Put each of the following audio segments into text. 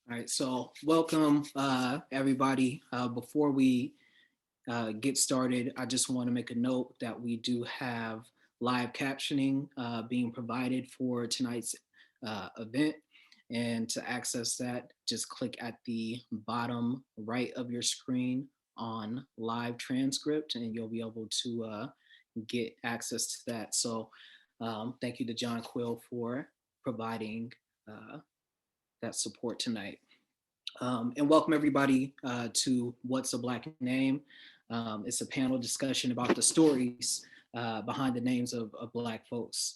All right, so welcome everybody. Before we get started, I just want to make a note that we do have live captioning being provided for tonight's event. And to access that, just click at the bottom right of your screen on live transcript and you'll be able to get access to that. So thank you to John Quill for providing that support tonight. And welcome everybody to What's a Black Name? It's a panel discussion about the stories behind the names of Black folks.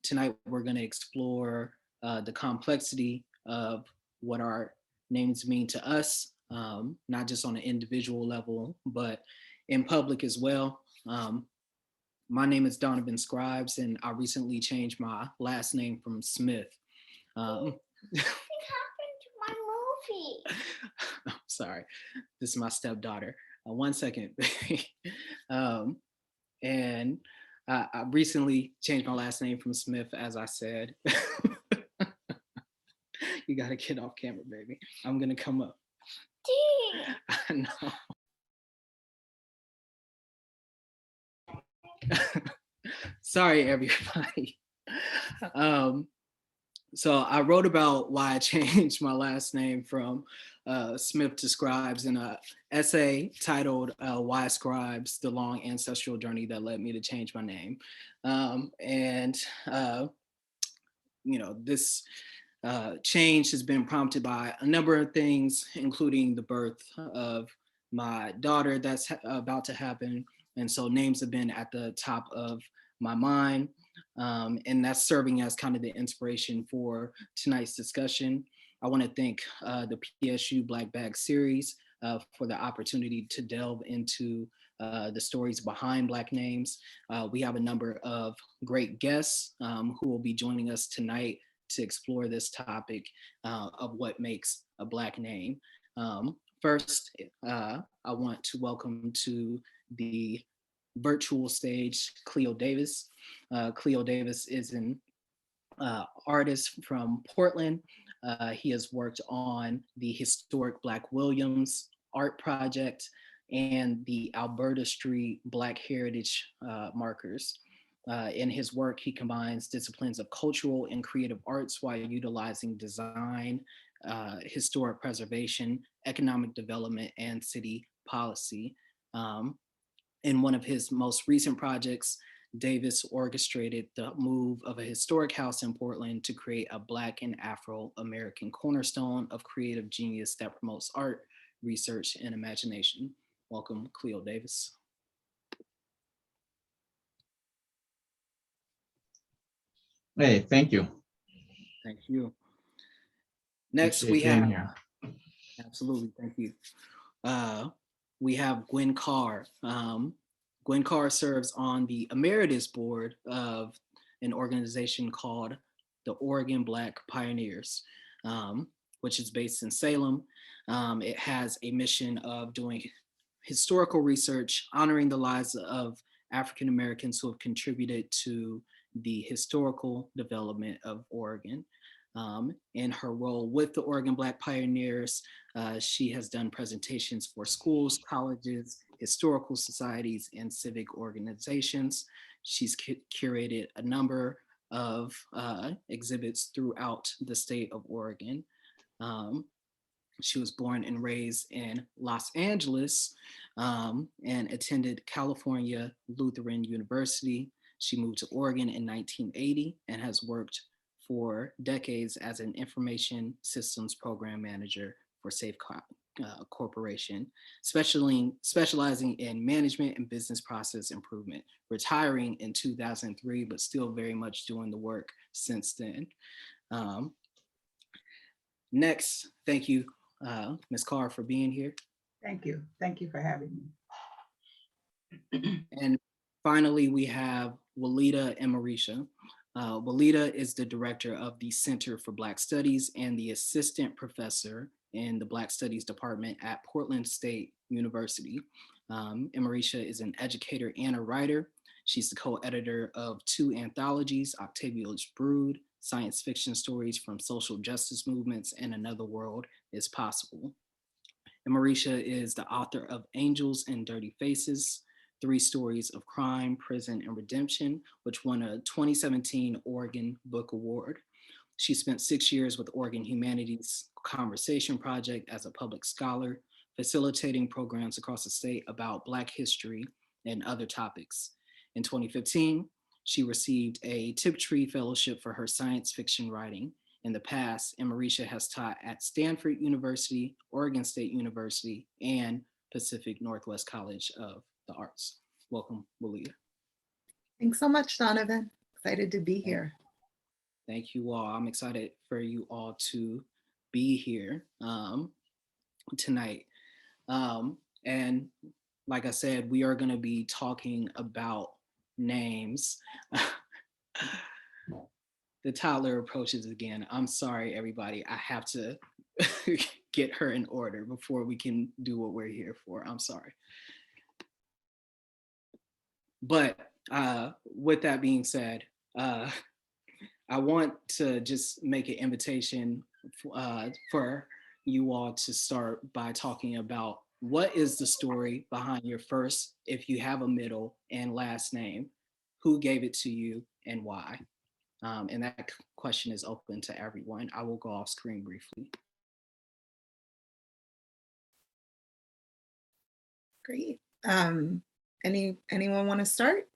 Tonight we're going to explore the complexity of what our names mean to us, not just on an individual level, but in public as well. My name is Donovan Scribes, and I recently changed my last name from Smith. My movie. I'm sorry, this is my stepdaughter. 1 second. And I recently changed my last name from Smith, as I said. You gotta get off camera, baby. I'm gonna come up. I know. Sorry, everybody. So I wrote about why I changed my last name from Smith to Scribes in an essay titled Why Scribes, the Long Ancestral Journey That Led Me to Change My Name. This change has been prompted by a number of things, including the birth of my daughter that's about to happen. And so names have been at the top of my mind. And that's serving as kind of the inspiration for tonight's discussion. I want to thank the PSU Black Bag series for the opportunity to delve into the stories behind Black names. We have a number of great guests who will be joining us tonight to explore this topic of what makes a Black name. First, I want to welcome to the virtual stage Cleo Davis. Cleo Davis is an artist from Portland. He has worked on the historic Black Williams art project and the Alberta Street Black Heritage markers. In his work, he combines disciplines of cultural and creative arts while utilizing design, historic preservation, economic development, and city policy. In one of his most recent projects, Davis orchestrated the move of a historic house in Portland to create a Black and Afro-American cornerstone of creative genius that promotes art, research, and imagination. Welcome, Cleo Davis. Hey, thank you. Thank you. Next, we have, here. Absolutely, thank you. We have Gwen Carr. Gwen Carr serves on the emeritus board of an organization called the Oregon Black Pioneers, which is based in Salem. It has a mission of doing historical research, honoring the lives of African Americans who have contributed to the historical development of Oregon. In her role with the Oregon Black Pioneers, she has done presentations for schools, colleges, historical societies, and civic organizations. She's curated a number of exhibits throughout the state of Oregon. She was born and raised in Los Angeles and attended California Lutheran University. She moved to Oregon in 1980 and has worked for decades as an information systems program manager for Safe Corporation, specializing in management and business process improvement, retiring in 2003, but still very much doing the work since then. Next, thank you, Ms. Carr, for being here. Thank you. Thank you for having me. And finally, we have Walidah Imarisha. Walidah is the director of the Center for Black Studies and the assistant professor in the Black Studies Department at Portland State University. Imarisha is an educator and a writer. She's the co-editor of 2 anthologies, Octavia's Brood, science fiction stories from social justice movements, and Another World is Possible. Imarisha is the author of Angels and Dirty Faces, 3 Stories of Crime, Prison, and Redemption, which won a 2017 Oregon Book Award. She spent 6 years with Oregon Humanities Conversation Project as a public scholar, facilitating programs across the state about Black history and other topics. In 2015, she received a Tiptree Fellowship for her science fiction writing. In the past, Imarisha has taught at Stanford University, Oregon State University, and Pacific Northwest College of the Arts. Welcome, Walidah. Thanks so much, Donovan. Excited to be here. Thank you all. I'm excited for you all to be here tonight. And like I said, we are going to be talking about names. The toddler approaches again. I'm sorry, everybody. I have to get her in order before we can do what we're here for. I'm sorry. But with that being said, I want to just make an invitation for you all to start by talking about what is the story behind your first, if you have a middle, and last name, who gave it to you and why? And that question is open to everyone. I will go off screen briefly. Great. Anyone want to start?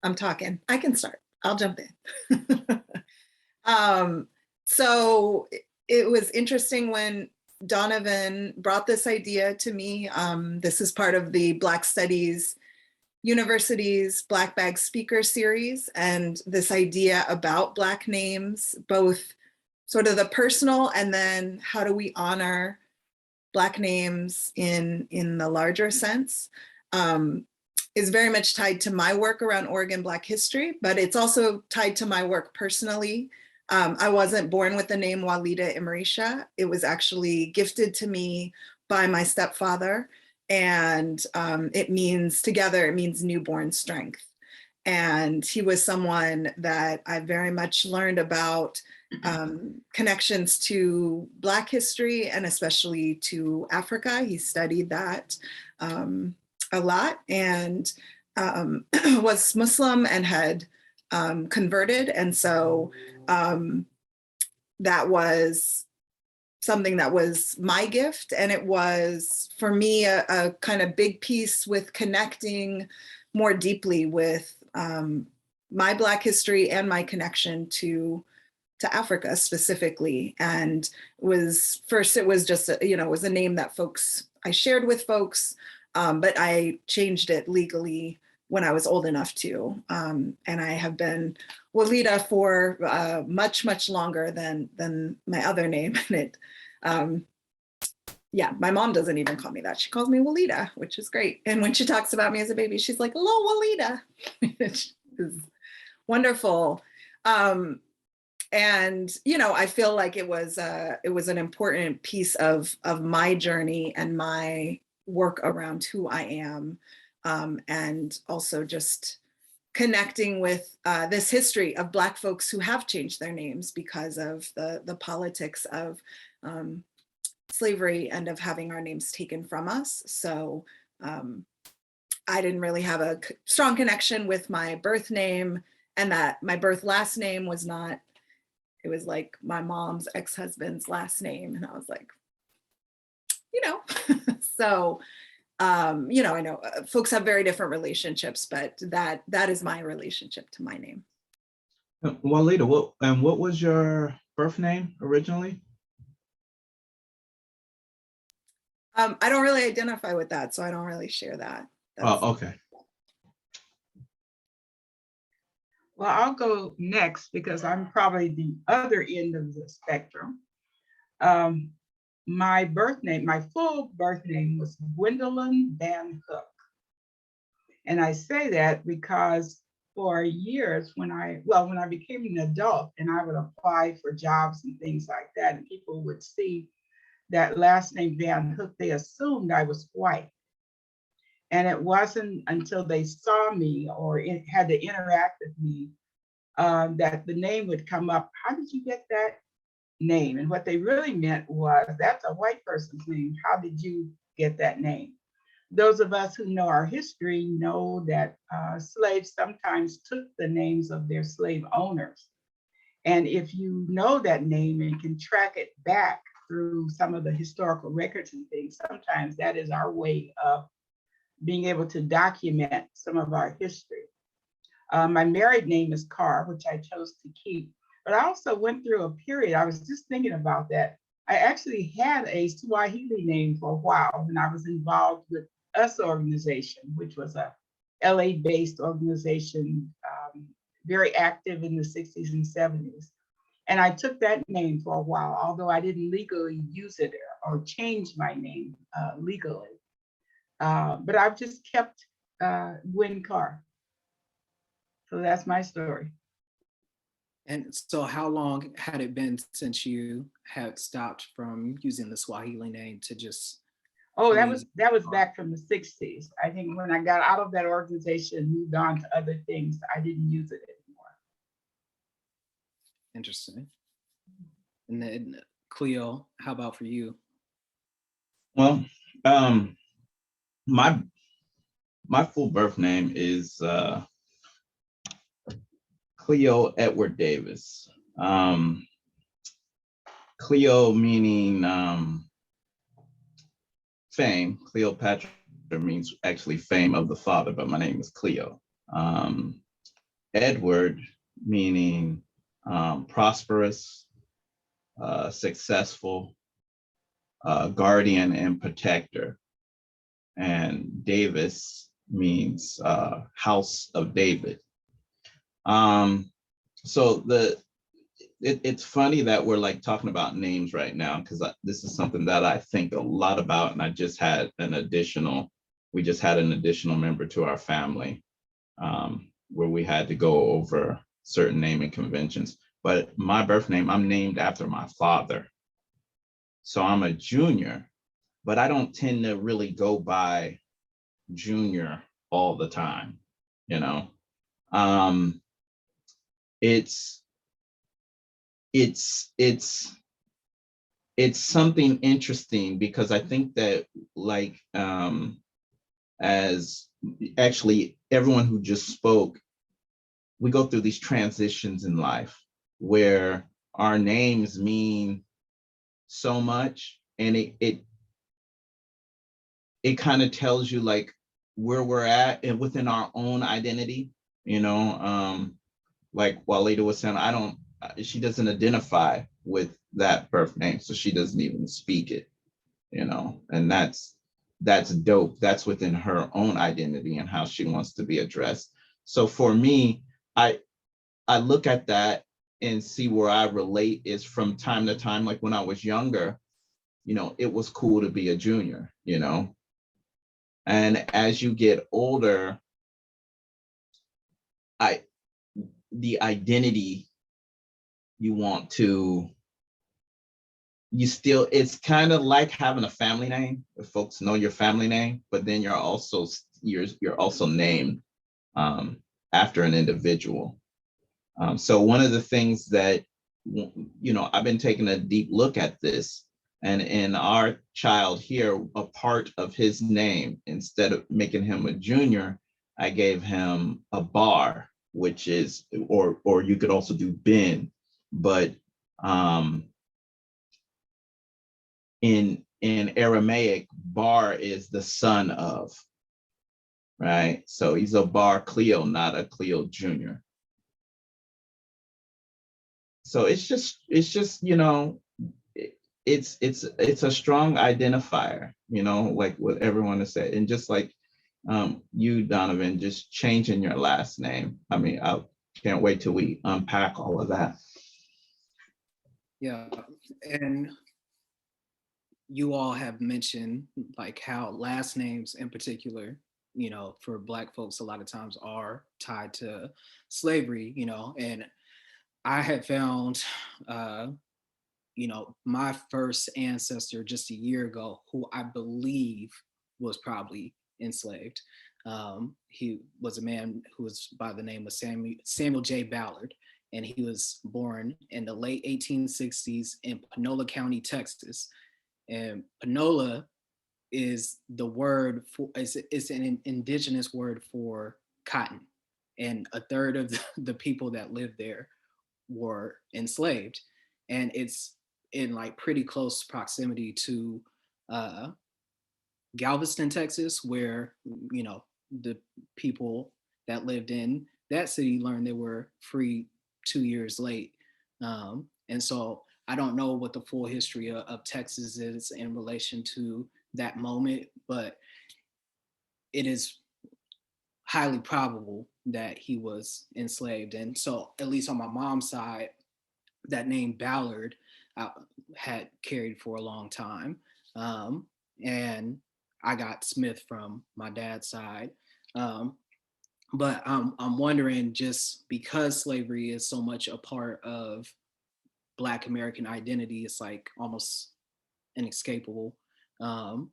I'm talking. I can start. I'll jump in. So it was interesting when Donovan brought this idea to me. This is part of the Black Studies University's Black Bag Speaker Series, and this idea about Black names, both sort of the personal and then how do we honor Black names in the larger sense, is very much tied to my work around Oregon Black history, but it's also tied to my work personally. I wasn't born with the name Walidah Imarisha. It was actually gifted to me by my stepfather. And it means newborn strength. And he was someone that I very much learned about connections to Black history and especially to Africa. He studied that a lot and was Muslim and had converted. And so that was something that was my gift. And it was, for me, a kind of big piece with connecting more deeply with my Black history and my connection to Africa specifically. And it was just, it was a name that I shared with folks, but I changed it legally when I was old enough to. And I have been Walidah for much, much longer than my other name. And yeah, my mom doesn't even call me that. She calls me Walidah, which is great. And when she talks about me as a baby, she's like, hello, Walidah, which is wonderful. And, I feel like it was an important piece of my journey and my work around who I am. And also just connecting with this history of Black folks who have changed their names because of the politics of slavery and of having our names taken from us. So I didn't really have a strong connection with my birth name, and that my birth last name was not, it was like my mom's ex-husband's last name. And I was like, so I know folks have very different relationships, but that is my relationship to my name. Walidah, what was your birth name originally? I don't really identify with that, so I don't really share that. Oh, okay. Well, I'll go next because I'm probably the other end of the spectrum. My full birth name was Gwendolyn Van Hook. And I say that because for years when I became an adult and I would apply for jobs and things like that, and people would see that last name Van Hook, they assumed I was white. And it wasn't until they saw me or had to interact with me that the name would come up. How did you get that name? And what they really meant was, that's a white person's name. How did you get that name? Those of us who know our history know that slaves sometimes took the names of their slave owners. And if you know that name and can track it back through some of the historical records and things, sometimes that is our way of being able to document some of our history. My married name is Carr, which I chose to keep. But I also went through a period, I was just thinking about that. I actually had a Swahili name for a while when I was involved with US organization, which was a LA-based organization, very active in the 60s and 70s. And I took that name for a while, although I didn't legally use it or change my name legally. But I've just kept Gwen Carr. So that's my story. And so how long had it been since you had stopped from using the Swahili name to just? Oh, that was back from the 60s. I think when I got out of that organization, moved on to other things, I didn't use it anymore. Interesting. And then Cleo, how about for you? Well, my full birth name is Cleo Edward Davis. Cleo meaning fame. Cleopatra means actually fame of the father, but my name is Cleo. Edward meaning prosperous, successful, guardian and protector. And Davis means house of David. So it's funny that we're like talking about names right now, because this is something that I think a lot about, and we just had an additional member to our family where we had to go over certain naming conventions. But my birth name, I'm named after my father. So I'm a junior, but I don't tend to really go by junior all the time, you know. It's something interesting, because I think that like as actually everyone who just spoke, we go through these transitions in life where our names mean so much, and it kind of tells you like where we're at and within our own identity, you know. Like Walidah was saying, she doesn't identify with that birth name, so she doesn't even speak it, you know. And that's dope. That's within her own identity and how she wants to be addressed. So for me, I look at that and see where I relate is from time to time. Like when I was younger, you know, it was cool to be a junior, you know. And as you get older, the identity you want to, it's kind of like having a family name, if folks know your family name, but then you're also named after an individual. So one of the things that, you know, I've been taking a deep look at this, and in our child here, a part of his name, instead of making him a junior, I gave him a bar, which is, or you could also do Ben, but in Aramaic, bar is the son of, right? So he's a bar Cleo, not a Cleo Junior. So it's just, you know, it's a strong identifier, you know, like what everyone has said. And just like you, Donovan, just changing your last name. I mean, I can't wait till we unpack all of that. Yeah, and you all have mentioned like how last names in particular, you know, for Black folks, a lot of times are tied to slavery, you know, and I had found, you know, my first ancestor just a year ago, who I believe was probably enslaved. He was a man who was by the name of Samuel J. Ballard. and he was born in the late 1860s in Panola County, Texas. And Panola is the word for, it's an indigenous word for cotton. And a third of the people that lived there were enslaved. And it's in like pretty close proximity to Galveston, Texas, where, you know, the people that lived in that city learned they were free 2 years late. And so I don't know what the full history of Texas is in relation to that moment, but it is highly probable that he was enslaved. And so, at least on my mom's side, that name Ballard had carried for a long time. And I got Smith from my dad's side. But I'm wondering, just because slavery is so much a part of Black American identity, it's like almost inescapable. How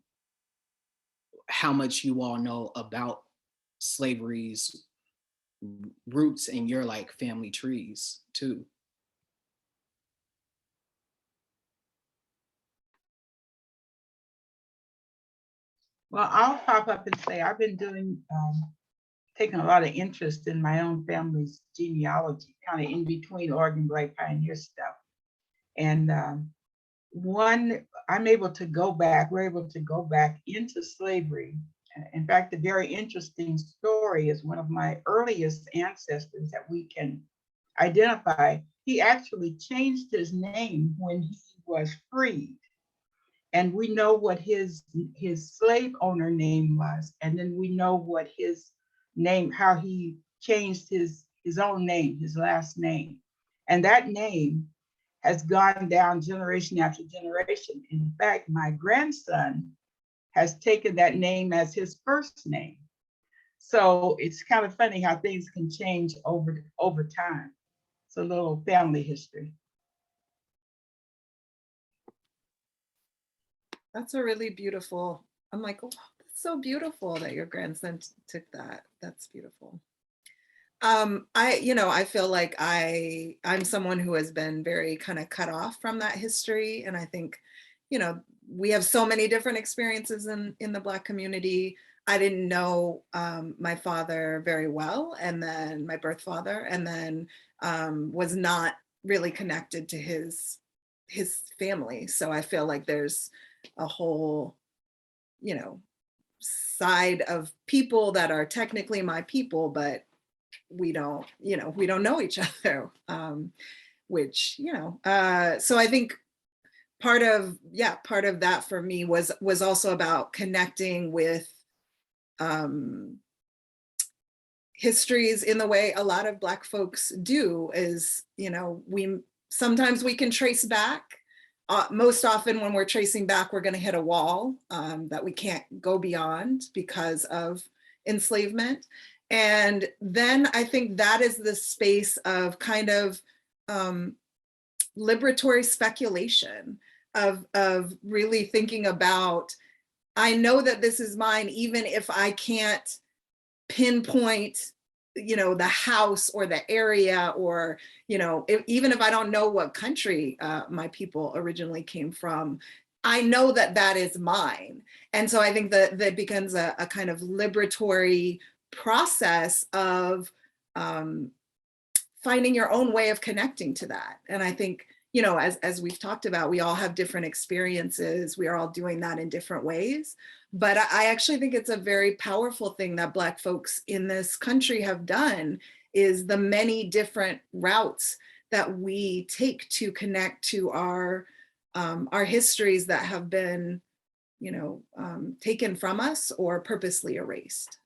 much you all know about slavery's roots in your like family trees too. Well, I'll pop up and say I've been taking a lot of interest in my own family's genealogy, kind of in between Oregon Black Pioneer stuff. And I'm able to go back, we're able to go back into slavery. In fact, a very interesting story is one of my earliest ancestors that we can identify. He actually changed his name when he was freed. And we know what his slave owner name was. And then we know what his name, how he changed his own name, his last name. And that name has gone down generation after generation. In fact, my grandson has taken that name as his first name. So it's kind of funny how things can change over time. It's a little family history. That's a really beautiful, I'm like, oh, that's so beautiful that your grandson took that. That's beautiful. I feel like I'm someone who has been very kind of cut off from that history. And I think, we have so many different experiences in the Black community. I didn't know my father very well, and then my birth father, and then was not really connected to his family. So I feel like there's a whole, side of people that are technically my people, but we don't know each other, which, so I think part of that for me was also about connecting with histories in the way a lot of Black folks do, is, sometimes we can trace back. Most often when we're tracing back, we're going to hit a wall that we can't go beyond because of enslavement. And then I think that is the space of kind of liberatory speculation, of really thinking about, I know that this is mine, even if I can't pinpoint, the house or the area, or, even if I don't know what country my people originally came from, I know that that is mine. And so I think that becomes a kind of liberatory process of finding your own way of connecting to that. And I think, as we've talked about, we all have different experiences. We are all doing that in different ways. But I actually think it's a very powerful thing that Black folks in this country have done, is the many different routes that we take to connect to our histories that have been, taken from us or purposely erased.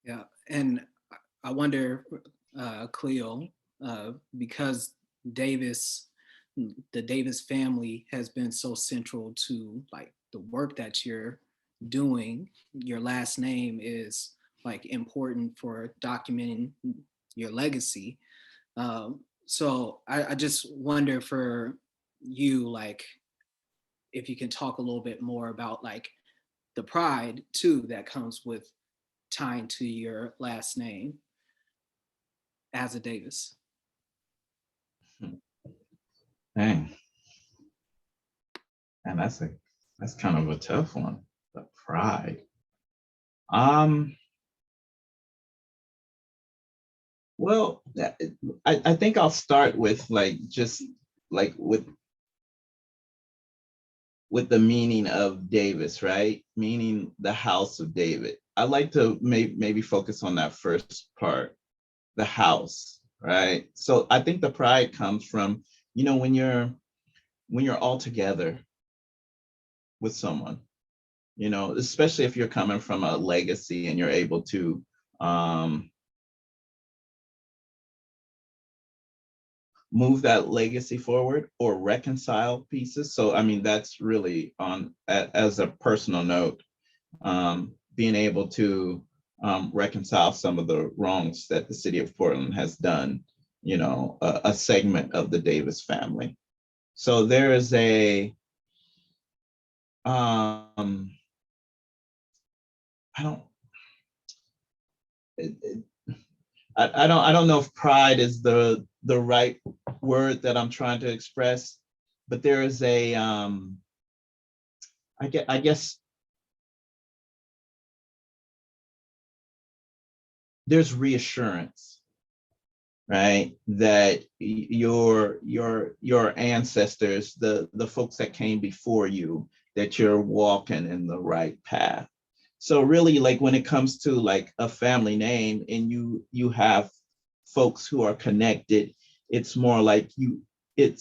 Yeah, and I wonder, Cleo, because the Davis family has been so central to like the work that you're doing. Your last name is like important for documenting your legacy. So I just wonder for you, like, if you can talk a little bit more about like the pride too that comes with tying to your last name. as a Davis? Dang. And that's kind of a tough one. The pride. Well, I think I'll start with like just like with the meaning of Davis, right? Meaning the house of David. I like to maybe focus on that first part, the house, right? So I think the pride comes from, you know, when you're all together with someone, you know, especially if you're coming from a legacy and you're able to move that legacy forward or reconcile pieces. So, I mean, that's really on as a personal note, being able to reconcile some of the wrongs that the city of Portland has done, you know, a segment of the Davis family. So there is a, I don't, I don't know if pride is the right word that I'm trying to express, but there is a, I guess there's reassurance, right? That your ancestors, the folks that came before you, that you're walking in the right path. So really, like when it comes to like a family name and you have folks who are connected, it's more like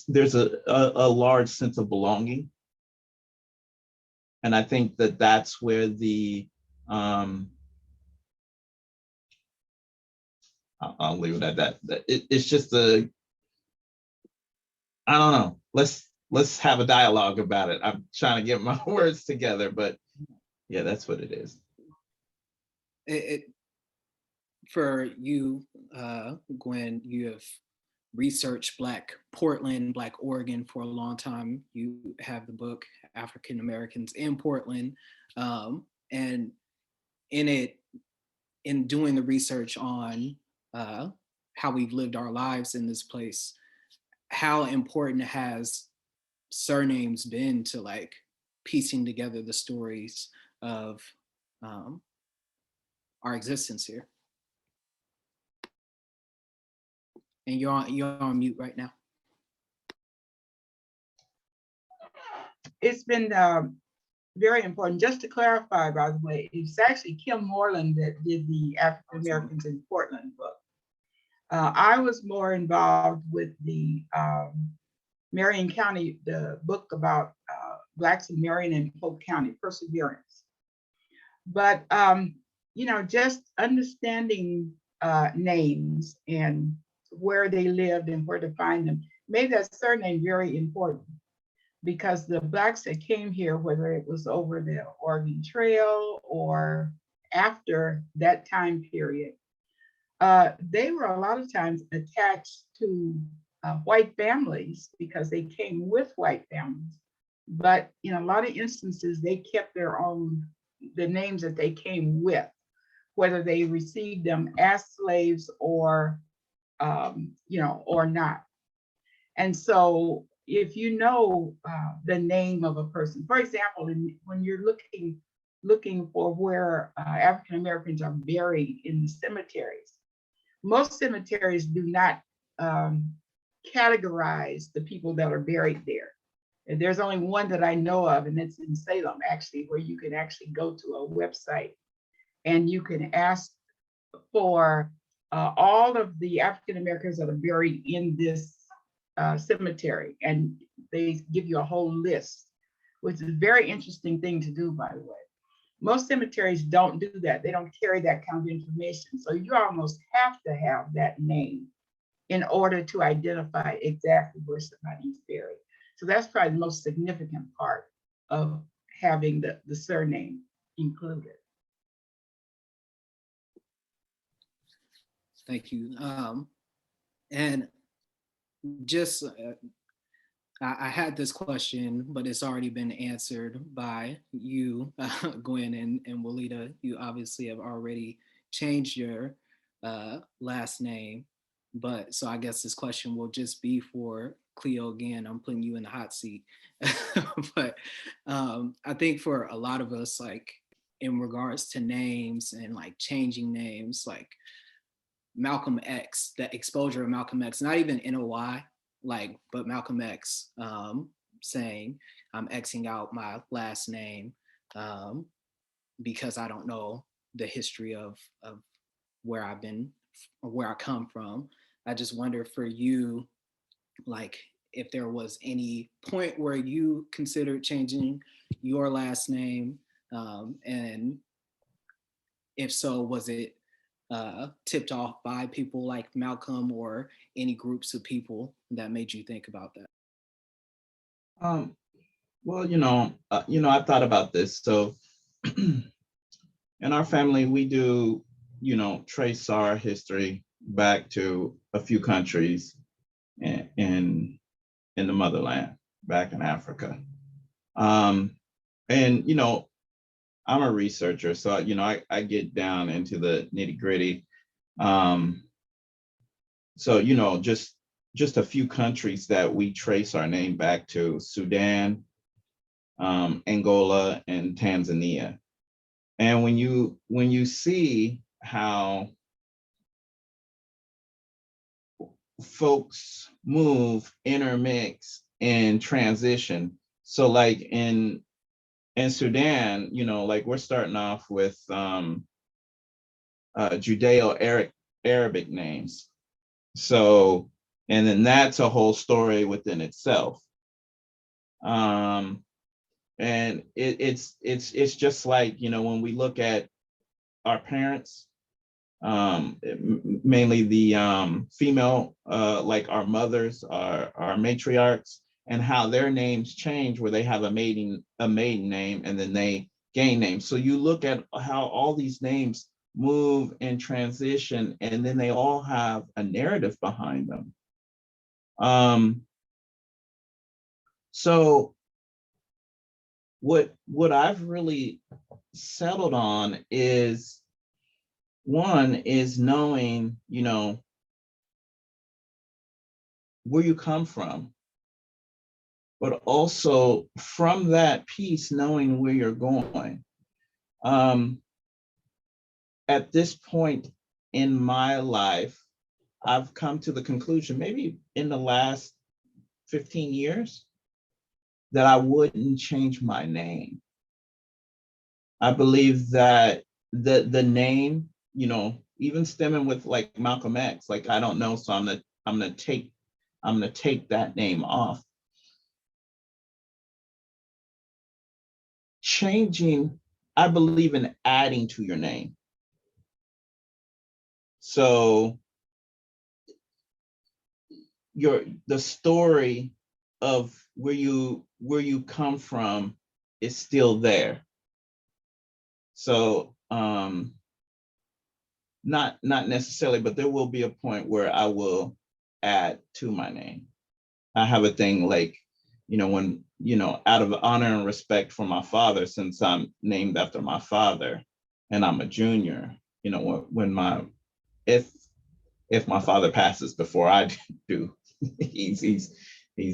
there's a large sense of belonging. And I think that that's where the I'll leave it at that. It's just I don't know. Let's have a dialogue about it. I'm trying to get my words together, but yeah, that's what it is. For you, Gwen, you have researched Black Portland, Black Oregon for a long time. You have the book African Americans in Portland, and in doing the research on how we've lived our lives in this place, how important has surnames been to like piecing together the stories of our existence here? And you're on mute right now. It's been very important. Just to clarify, by the way, it's actually Kim Moreland that did the African Americans in Portland book. I was more involved with the Marion County, the book about Blacks in Marion and Polk County, Perseverance. But, you know, just understanding names and where they lived and where to find them made that surname very important, because the Blacks that came here, whether it was over the Oregon Trail or after that time period, they were a lot of times attached to white families because they came with white families. But in a lot of instances, they kept the names that they came with, whether they received them as slaves or, you know, or not. And so if you know the name of a person, for example, when you're looking for where African Americans are buried in the cemeteries, most cemeteries do not categorize the people that are buried there. And there's only one that I know of, and it's in Salem, actually, where you can actually go to a website and you can ask for all of the African Americans that are buried in this cemetery, and they give you a whole list, which is a very interesting thing to do, by the way. Most cemeteries don't do that. They don't carry that kind of information. So you almost have to have that name in order to identify exactly where somebody's buried. So that's probably the most significant part of having the surname included. Thank you. And just, I had this question, but it's already been answered by you, Gwen and Walidah. You obviously have already changed your last name. But so I guess this question will just be for Cleo again. I'm putting you in the hot seat. But I think for a lot of us, like in regards to names and like changing names, like Malcolm X, the exposure of Malcolm X, not even NOI, like, but Malcolm X saying, I'm Xing out my last name because I don't know the history of where I've been, or where I come from. I just wonder for you, like, if there was any point where you considered changing your last name, and if so, was it tipped off by people like Malcolm or any groups of people that made you think about that? Well, I thought about this. So in our family, we do, trace our history back to a few countries in the motherland, back in Africa. And, I'm a researcher, so, I get down into the nitty gritty. So, just a few countries that we trace our name back to: Sudan, Angola, and Tanzania. And when you see how folks move, intermix, and transition, so like in Sudan, like we're starting off with Judeo-Arabic names. So, and then that's a whole story within itself. And it's just like, when we look at our parents, mainly the female, like our mothers, our matriarchs, and how their names change, where they have a maiden name and then they gain names. So you look at how all these names move and transition, and then they all have a narrative behind them. So what I've really settled on is, one is knowing, where you come from, but also from that piece, knowing where you're going. At this point in my life, I've come to the conclusion, maybe in the last 15 years, that I wouldn't change my name. I believe that the name, even stemming with like Malcolm X, like I don't know, so I'm gonna take that name off. Changing, I believe in adding to your name. So the story of where you come from is still there. So not necessarily, but there will be a point where I will add to my name. I have a thing like, when, out of honor and respect for my father, since I'm named after my father and I'm a junior, when if my father passes before I do, he's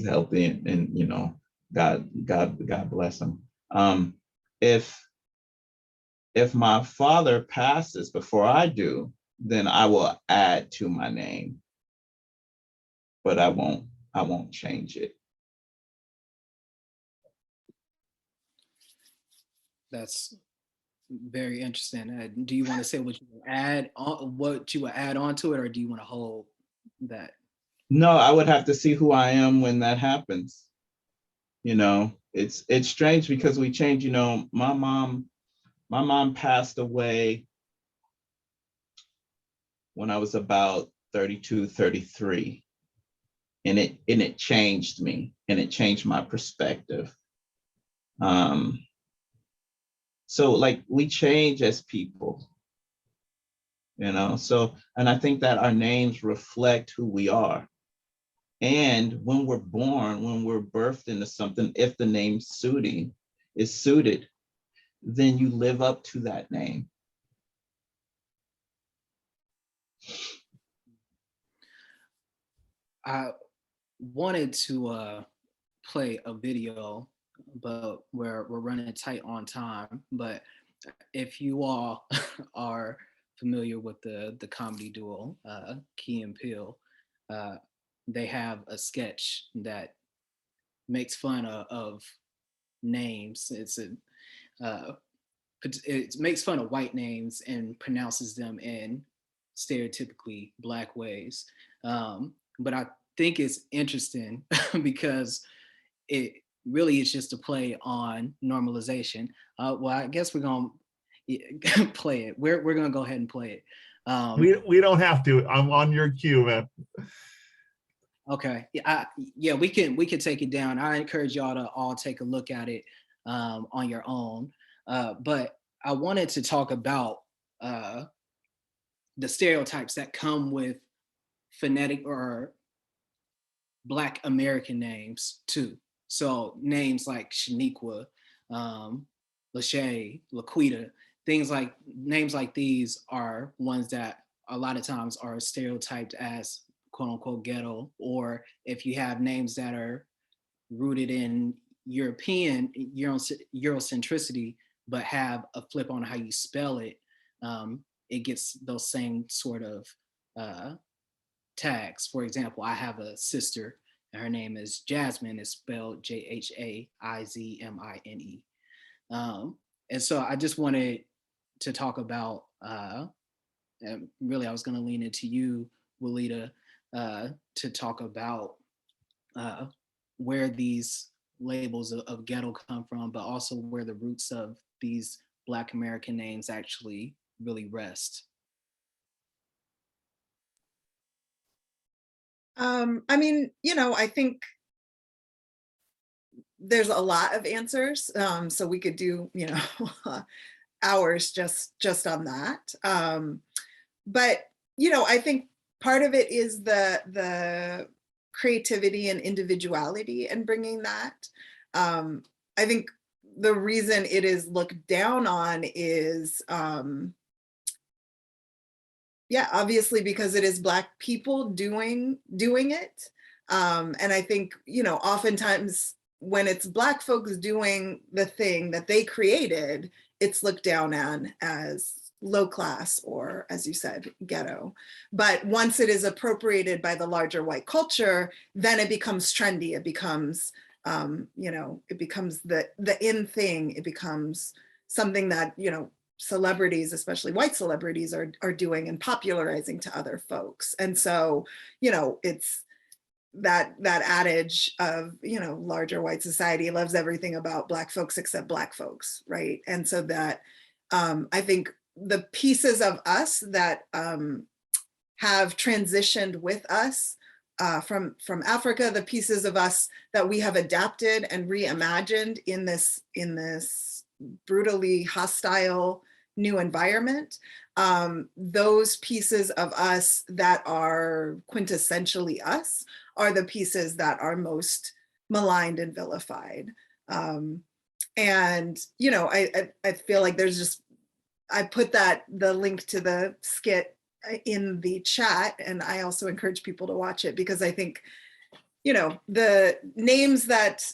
healthy and God bless him. If my father passes before I do, then I will add to my name, but I won't change it. That's very interesting. Do you want to say what you would add onto it, or do you want to hold that? No, I would have to see who I am when that happens. It's strange because we change. My mom passed away when I was about 32, 33. And it changed me, and it changed my perspective. So like we change as people, so, and I think that our names reflect who we are. And when we're born, when we're birthed into something, if the name is suited, then you live up to that name. I wanted to play a video, but we're running tight on time. But if you all are familiar with the comedy duo Key and Peele, they have a sketch that makes fun of names. It makes fun of white names and pronounces them in stereotypically Black ways. But I think it's interesting because it really is just a play on normalization. Well, I guess we're gonna play it. We're gonna go ahead and play it. We don't have to. I'm on your cue, man. Okay. Yeah, we can take it down. I encourage y'all to all take a look at it on your own. But I wanted to talk about the stereotypes that come with phonetic or Black American names too. So names like Shaniqua, Lachey, Laquita, names like these are ones that a lot of times are stereotyped as quote unquote ghetto, or if you have names that are rooted in Eurocentricity, but have a flip on how you spell it, it gets those same sort of tags. For example, I have a sister and her name is Jasmine. It's spelled Jaizmine. And so I just wanted to talk about, and really I was going to lean into you, Walidah, to talk about where these labels of ghetto come from, but also where the roots of these Black American names actually really rest. I mean, I think there's a lot of answers. So we could do, hours just on that. But, I think part of it is the creativity and individuality and bringing that. I think the reason it is looked down on is, obviously because it is Black people doing it. And I think, oftentimes when it's Black folks doing the thing that they created, it's looked down on as low class or, as you said, ghetto. But once it is appropriated by the larger white culture, then it becomes trendy. It becomes, it becomes the in thing. It becomes something that, celebrities, especially white celebrities, are doing and popularizing to other folks. And so, it's that adage of, larger white society loves everything about Black folks except Black folks, right? And so that I think the pieces of us that have transitioned with us from Africa, the pieces of us that we have adapted and reimagined in this brutally hostile new environment, those pieces of us that are quintessentially us are the pieces that are most maligned and vilified. And, I feel like there's just, I put the link to the skit in the chat, and I also encourage people to watch it because I think, the names that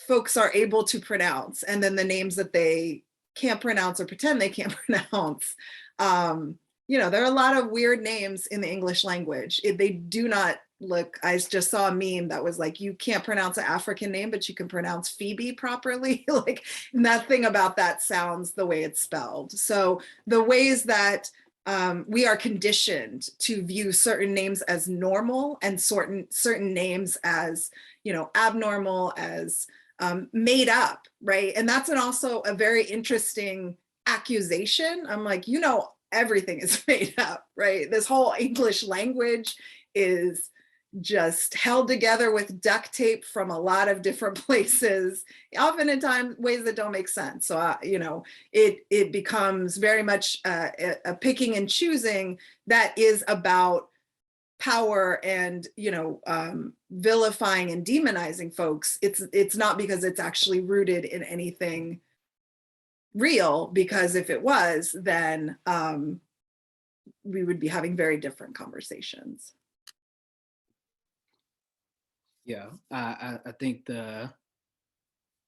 folks are able to pronounce and then the names that they can't pronounce or pretend they can't pronounce, there are a lot of weird names in the English language. They do not look, I just saw a meme that was like, you can't pronounce an African name, but you can pronounce Phoebe properly. Like nothing about that sounds the way it's spelled. So the ways that we are conditioned to view certain names as normal and certain names as, abnormal, as made up, right? And that's also a very interesting accusation. I'm like, everything is made up, right? This whole English language is just held together with duct tape from a lot of different places, often in times ways that don't make sense. So, it becomes very much a picking and choosing that is about power and, vilifying and demonizing folks. It's not because it's actually rooted in anything real, because if it was, then we would be having very different conversations. Yeah, I think the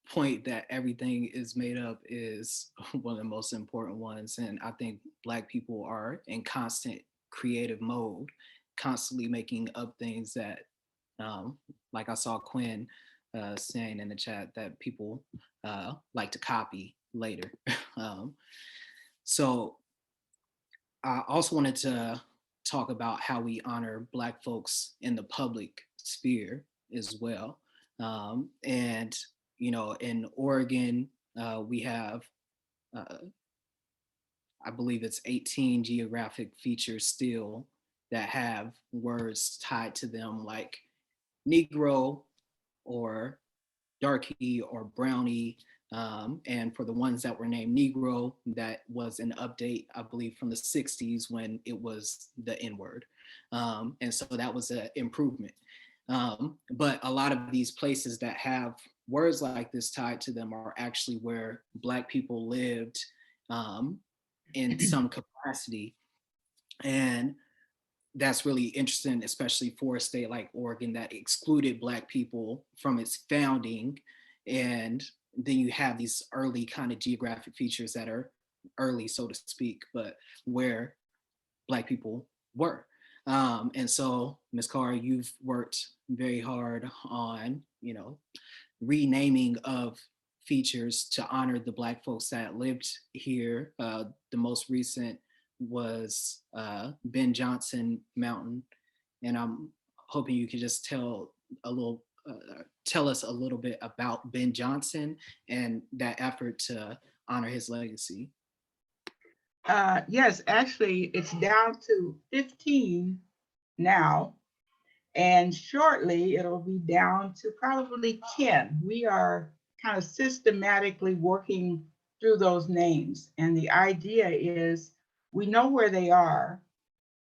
point that everything is made up is one of the most important ones. And I think Black people are in constant creative mode, constantly making up things that, like I saw Quinn saying in the chat, that people like to copy later. um, so I also wanted to talk about how we honor Black folks in the public sphere as well. And, you know, in Oregon, we have, uh, I believe it's 18 geographic features still that have words tied to them, like Negro or darky or brownie. And for the ones that were named Negro, that was an update, I believe, from the 60s when it was the N word. And so that was an improvement. But a lot of these places that have words like this tied to them are actually where Black people lived in some capacity. And that's really interesting, especially for a state like Oregon that excluded Black people from its founding. And then you have these early kind of geographic features that are early, so to speak, but where Black people were. And so, Ms. Carr, you've worked very hard on, you know, renaming of features to honor the Black folks that lived here. The most recent was Ben Jonson Mountain, and I'm hoping you could just tell us a little bit about Ben Jonson and that effort to honor his legacy. Yes, actually, it's down to 15 now, and shortly it'll be down to probably 10. We are kind of systematically working through those names, and the idea is we know where they are,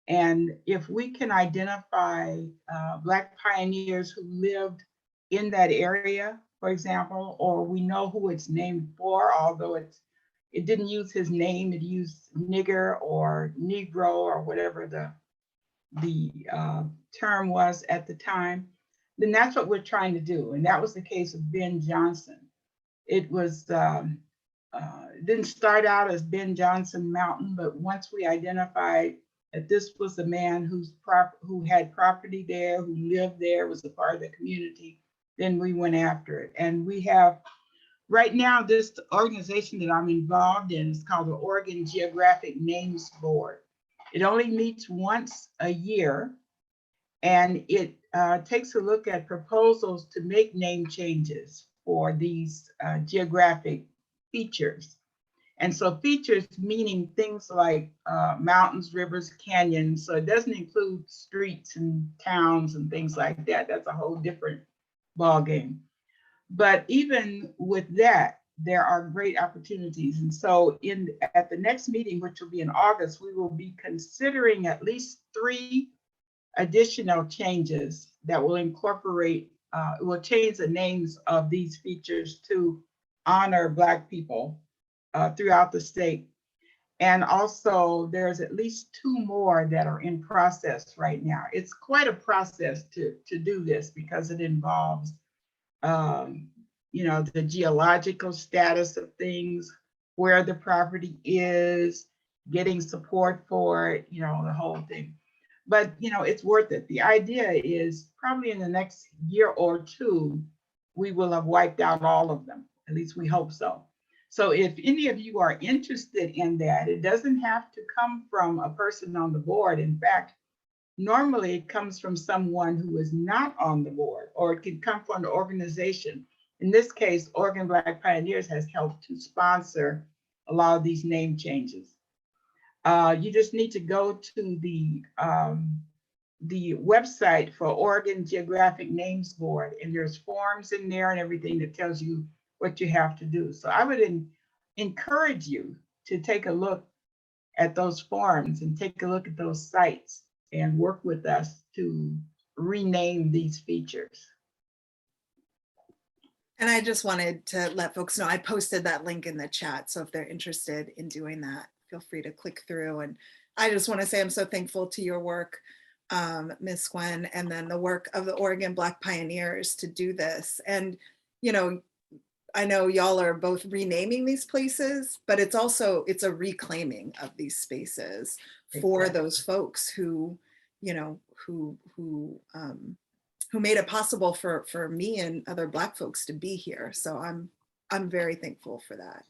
and if we can identify Black pioneers who lived in that area, for example, or we know who it's named for, although it didn't use his name, it used nigger or Negro or whatever the term was at the time, then that's what we're trying to do. And that was the case of Ben Jonson. It was didn't start out as Ben Jonson Mountain, but once we identified that this was a man who had property there, who lived there, was a part of the community, then we went after it. And we have right now this organization that I'm involved in is called the Oregon Geographic Names Board. It only meets once a year, and it takes a look at proposals to make name changes for these geographic features. And so features meaning things like mountains, rivers, canyons. So it doesn't include streets and towns and things like that. That's a whole different ballgame. But even with that, there are great opportunities. And so at the next meeting, which will be in August, we will be considering at least 3 additional changes that will incorporate, will change the names of these features to honor Black people throughout the state. And also there's at least 2 more that are in process right now. It's quite a process to do this because it involves you know, the geological status of things, where the property is, getting support for it, you know, the whole thing. But, you know, it's worth it. The idea is probably in the next year or 2, we will have wiped out all of them. At least we hope so. So if any of you are interested in that, it doesn't have to come from a person on the board. In fact, normally it comes from someone who is not on the board, or it can come from an organization. In this case, Oregon Black Pioneers has helped to sponsor a lot of these name changes. You just need to go to the website for Oregon Geographic Names Board, and there's forms in there and everything that tells you what you have to do. So I would encourage you to take a look at those forms and take a look at those sites and work with us to rename these features. And I just wanted to let folks know, I posted that link in the chat. So if they're interested in doing that, feel free to click through. And I just want to say I'm so thankful to your work Miss Gwen, and then the work of the Oregon Black pioneers to do this. And, you know, I know y'all are both renaming these places, but it's a reclaiming of these spaces for Exactly. those folks who, you know, who made it possible for me and other Black folks to be here. So I'm very thankful for that.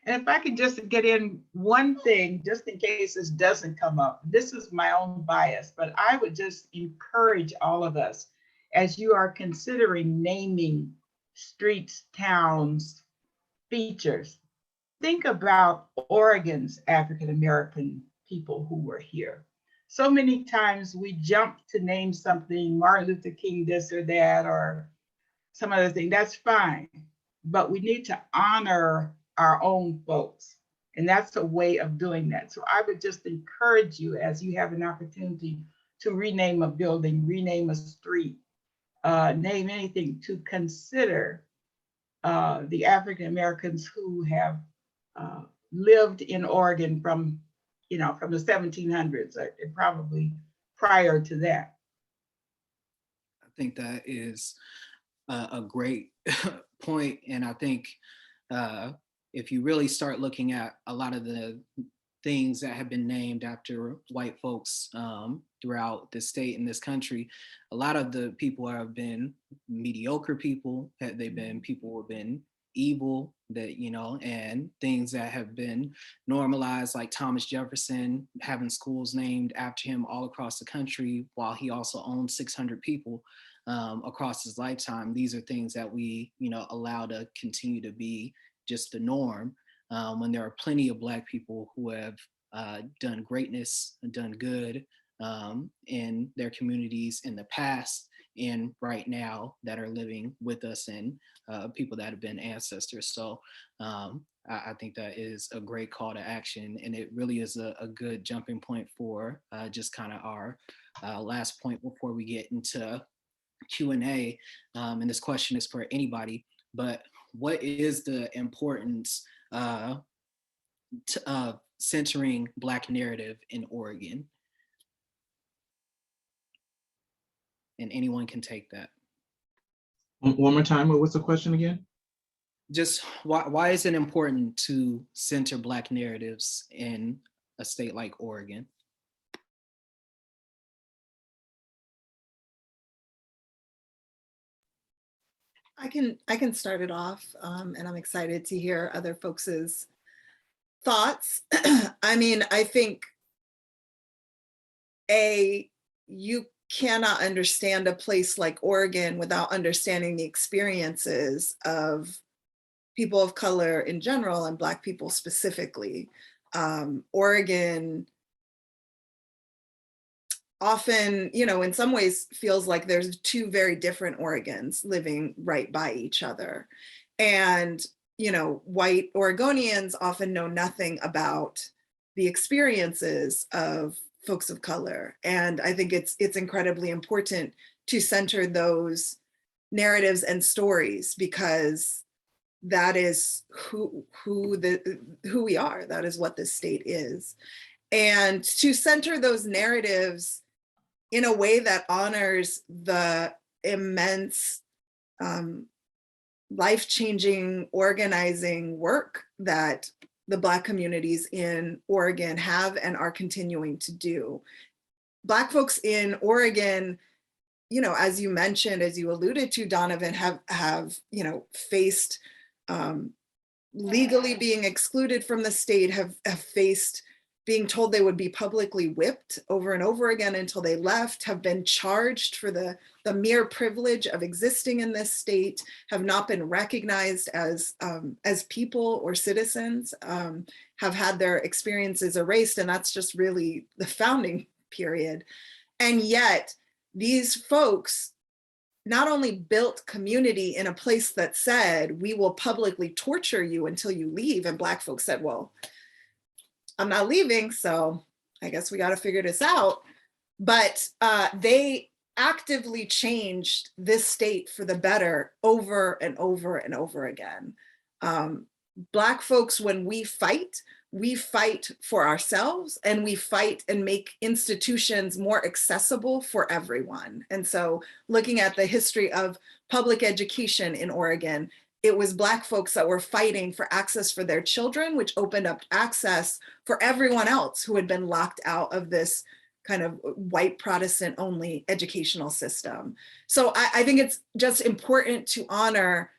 And if I could just get in one thing, just in case this doesn't come up, this is my own bias, but I would just encourage all of us, as you are considering naming streets, towns, features, think about Oregon's African-American people who were here. So many times we jump to name something, Martin Luther King, this or that, or some other thing. That's fine, but we need to honor our own folks. And that's a way of doing that. So I would just encourage you, as you have an opportunity to rename a building, rename a street, name anything, to consider the African Americans who have lived in Oregon from the 1700s, and probably prior to that. I think that is a great point. And I think if you really start looking at a lot of the things that have been named after white folks throughout the state and this country, a lot of the people have been mediocre people. They've been people who have been evil, that, you know, and things that have been normalized, like Thomas Jefferson having schools named after him all across the country, while he also owned 600 people across his lifetime. These are things that we, you know, allow to continue to be just the norm, when there are plenty of Black people who have done greatness and done good in their communities in the past and right now that are living with us, and people that have been ancestors. So I think that is a great call to action, and it really is a good jumping point for just kind of our last point before we get into Q&A. And this question is for anybody, but what is the importance of centering Black narrative in Oregon? And anyone can take that. One more time, what's the question again? Just why is it important to center Black narratives in a state like Oregon? I can start it off, and I'm excited to hear other folks' thoughts. I mean, I think you cannot understand a place like Oregon without understanding the experiences of people of color in general and Black people specifically. Oregon often, you know, in some ways feels like there's two very different Oregons living right by each other. And, you know, white Oregonians often know nothing about the experiences of folks of color. And I think it's incredibly important to center those narratives and stories, because that is who we are. That is what this state is. And to center those narratives in a way that honors the immense life-changing organizing work that the Black communities in Oregon have and are continuing to do. Black folks in Oregon, you know, as you mentioned, as you alluded to, Donovan, have you know, faced legally being excluded from the state, have faced being told they would be publicly whipped over and over again until they left, have been charged for the mere privilege of existing in this state, have not been recognized as people or citizens, have had their experiences erased, and that's just really the founding period. And yet these folks not only built community in a place that said, we will publicly torture you until you leave, and Black folks said, well, I'm not leaving, so I guess we got to figure this out. But they actively changed this state for the better over and over and over again. Black folks, when we fight, we fight for ourselves and we fight and make institutions more accessible for everyone. And so looking at the history of public education in Oregon, it was Black folks that were fighting for access for their children, which opened up access for everyone else who had been locked out of this kind of white Protestant only educational system. So I think it's just important to honor,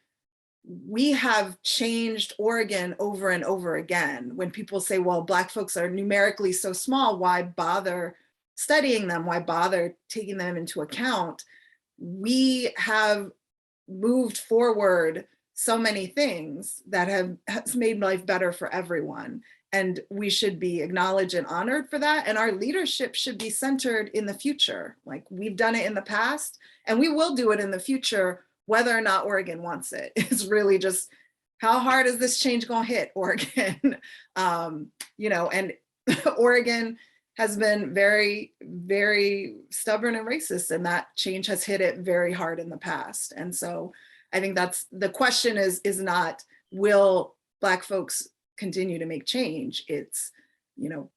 we have changed Oregon over and over again. When people say, well, Black folks are numerically so small, why bother studying them? Why bother taking them into account? We have moved forward so many things that has made life better for everyone. And we should be acknowledged and honored for that. And our leadership should be centered in the future. Like we've done it in the past, and we will do it in the future, whether or not Oregon wants it. It's really just, how hard is this change gonna hit Oregon? You know, and Oregon has been very, very stubborn and racist, and that change has hit it very hard in the past. And so I think that's, the question is not, will Black folks continue to make change? It's, you know,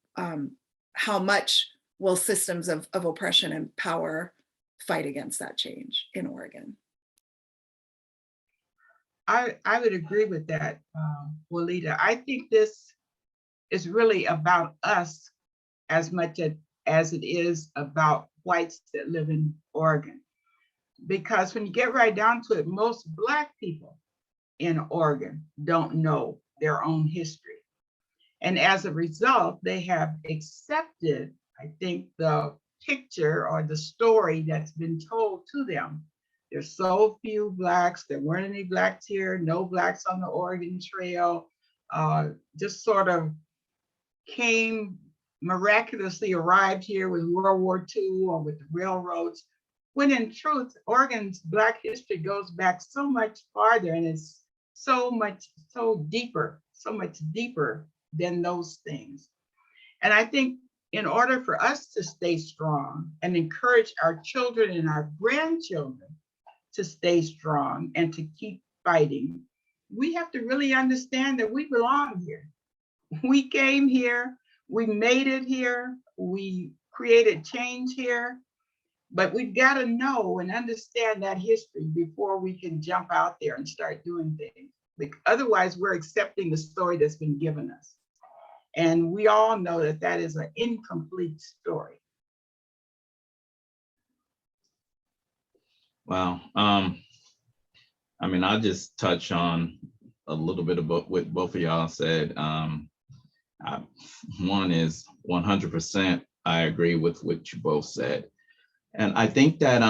how much will systems of oppression and power fight against that change in Oregon? I would agree with that, Walidah. I think this is really about us as much as it is about whites that live in Oregon. Because when you get right down to it, most Black people in Oregon don't know their own history. And as a result, they have accepted, I think, the picture or the story that's been told to them. There's so few Blacks, there weren't any Blacks here, no Blacks on the Oregon Trail, just sort of came, miraculously arrived here with World War II or with the railroads, when in truth, Oregon's Black history goes back so much farther, and it's so much deeper than those things. And I think in order for us to stay strong and encourage our children and our grandchildren to stay strong and to keep fighting, we have to really understand that we belong here. We came here, we made it here, we created change here, but we've got to know and understand that history before we can jump out there and start doing things. Like, otherwise, we're accepting the story that's been given us. And we all know that that is an incomplete story. Wow. I mean, I'll just touch on a little bit about what both of y'all said. One is 100%, I agree with what you both said. And I think that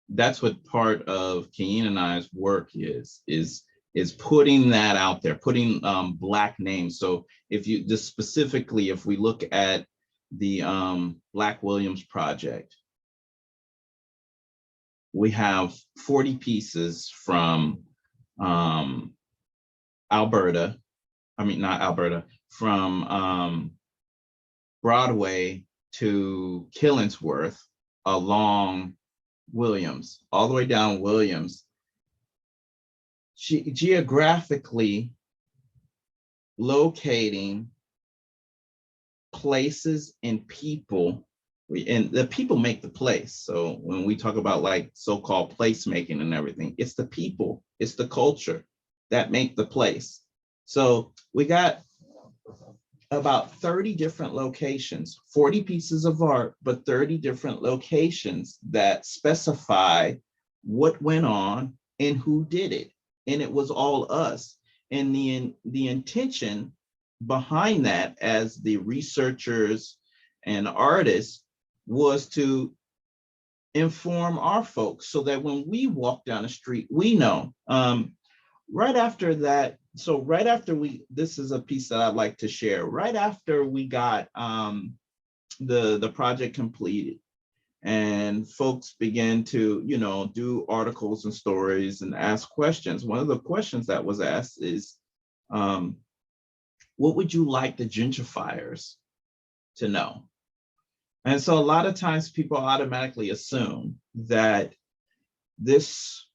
that's what part of Keen and I's work is putting that out there, putting Black names. So if you just specifically, if we look at the Black Williams Project, we have 40 pieces from Alberta, from Broadway to Killingsworth along Williams, all the way down Williams, geographically locating places and people, and the people make the place. So when we talk about like so-called placemaking and everything, it's the people, it's the culture that make the place. So we got about 30 different locations, 40 pieces of art, but 30 different locations that specify what went on and who did it. And it was all us. And the intention behind that, as the researchers and artists, was to inform our folks so that when we walk down the street, we know. Right after that, so right after this is a piece that I'd like to share. Right after we got the project completed, and folks began to, do articles and stories and ask questions. One of the questions that was asked is, what would you like the gentrifiers to know? And so a lot of times people automatically assume that this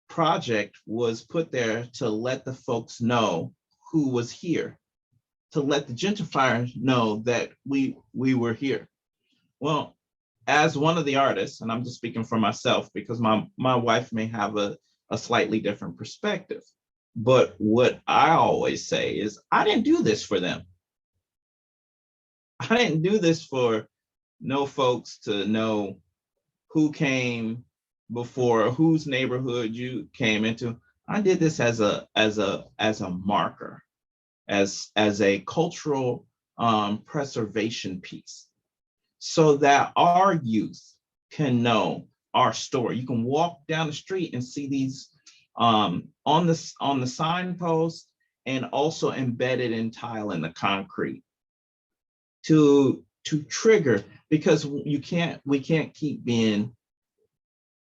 project was put there to let the folks know who was here. to let the gentrifiers know that we were here. Well, as one of the artists, and I'm just speaking for myself because my wife may have a slightly different perspective. But what I always say is, I didn't do this for them. I didn't do this for no folks to know who came before, whose neighborhood you came into. I did this as a marker, as a cultural preservation piece, so that our youth can know our story. You can walk down the street and see these on the signpost, and also embedded in tile in the concrete to trigger, because we can't keep being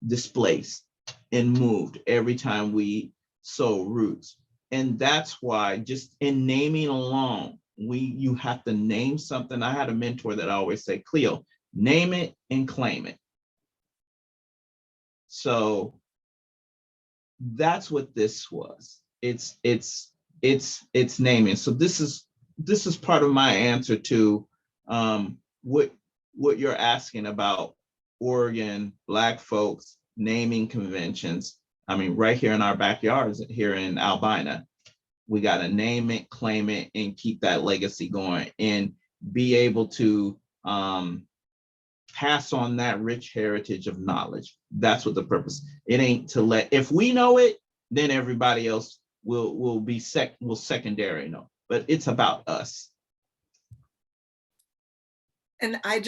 displaced and moved every time we sow roots. And that's why, just in naming alone, you have to name something. I had a mentor that I always say, Cleo, name it and claim it. So that's what this was. It's naming. So this is part of my answer to what you're asking about Oregon Black folks naming conventions. I mean, right here in our backyards here in Albina, we got to name it, claim it, and keep that legacy going, and be able to pass on that rich heritage of knowledge. That's what the purpose. It ain't to let, if we know it, then everybody else will secondary know, but it's about us. And I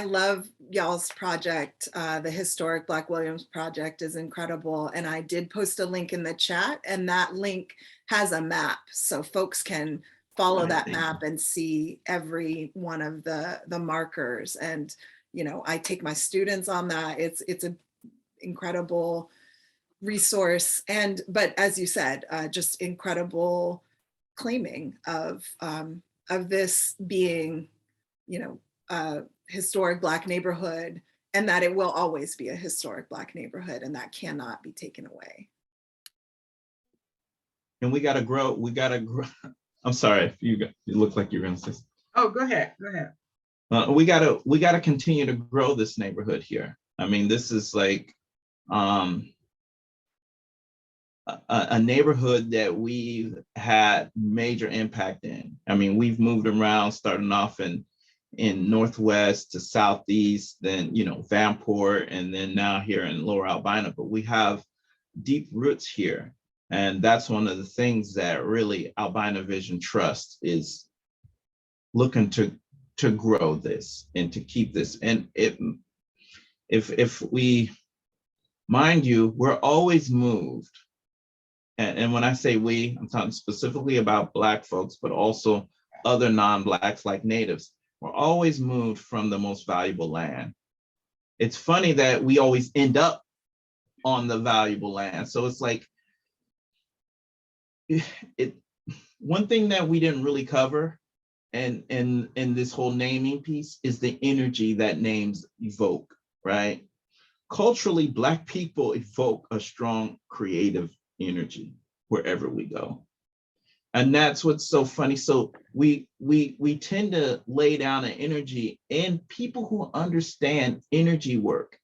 love y'all's project. The Historic Black Williams Project is incredible. And I did post a link in the chat, and that link has a map. So folks can follow that map and see every one of the markers. And, you know, I take my students on that. It's an incredible resource. But as you said, just incredible claiming of this being, you know, a historic Black neighborhood, and that it will always be a historic Black neighborhood, and that cannot be taken away. And we got to grow. I'm sorry if you look like you're going to say. Oh, go ahead. We got to continue to grow this neighborhood here. I mean, this is like a neighborhood that we've had major impact in. I mean, we've moved around, starting off in Northwest to Southeast, then, you know, Vanport, and then now here in Lower Albina, but we have deep roots here. And that's one of the things that really Albina Vision Trust is looking to grow this and to keep this. And if we, mind you, we're always moved. And when I say we, I'm talking specifically about Black folks, but also other non-Blacks like Natives. We're always moved from the most valuable land. It's funny that we always end up on the valuable land. So it's like, one thing that we didn't really cover and in this whole naming piece is the energy that names evoke, right? Culturally, Black people evoke a strong creative energy wherever we go. And that's what's so funny. So we tend to lay down an energy, and people who understand energy work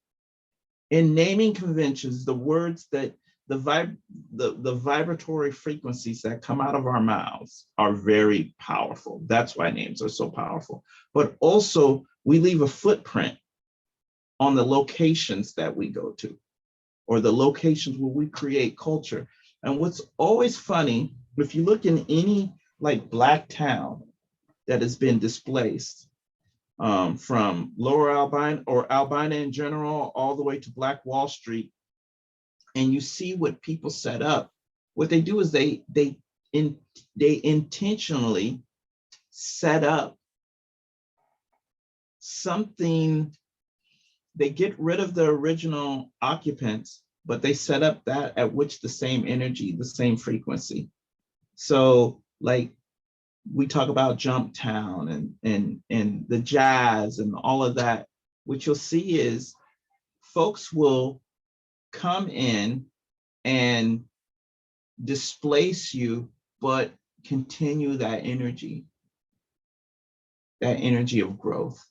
in naming conventions, the words that the vibratory frequencies that come out of our mouths are very powerful. That's why names are so powerful. But also we leave a footprint on the locations that we go to, or the locations where we create culture. And what's always funny, if you look in any like Black town that has been displaced, from Lower Albina or Albina in general, all the way to Black Wall Street, and you see what people set up, what they do is they intentionally set up something. They get rid of the original occupants, but they set up that at which the same energy, the same frequency. So like we talk about Jump Town and the jazz and all of that, what you'll see is folks will come in and displace you, but continue that energy of growth.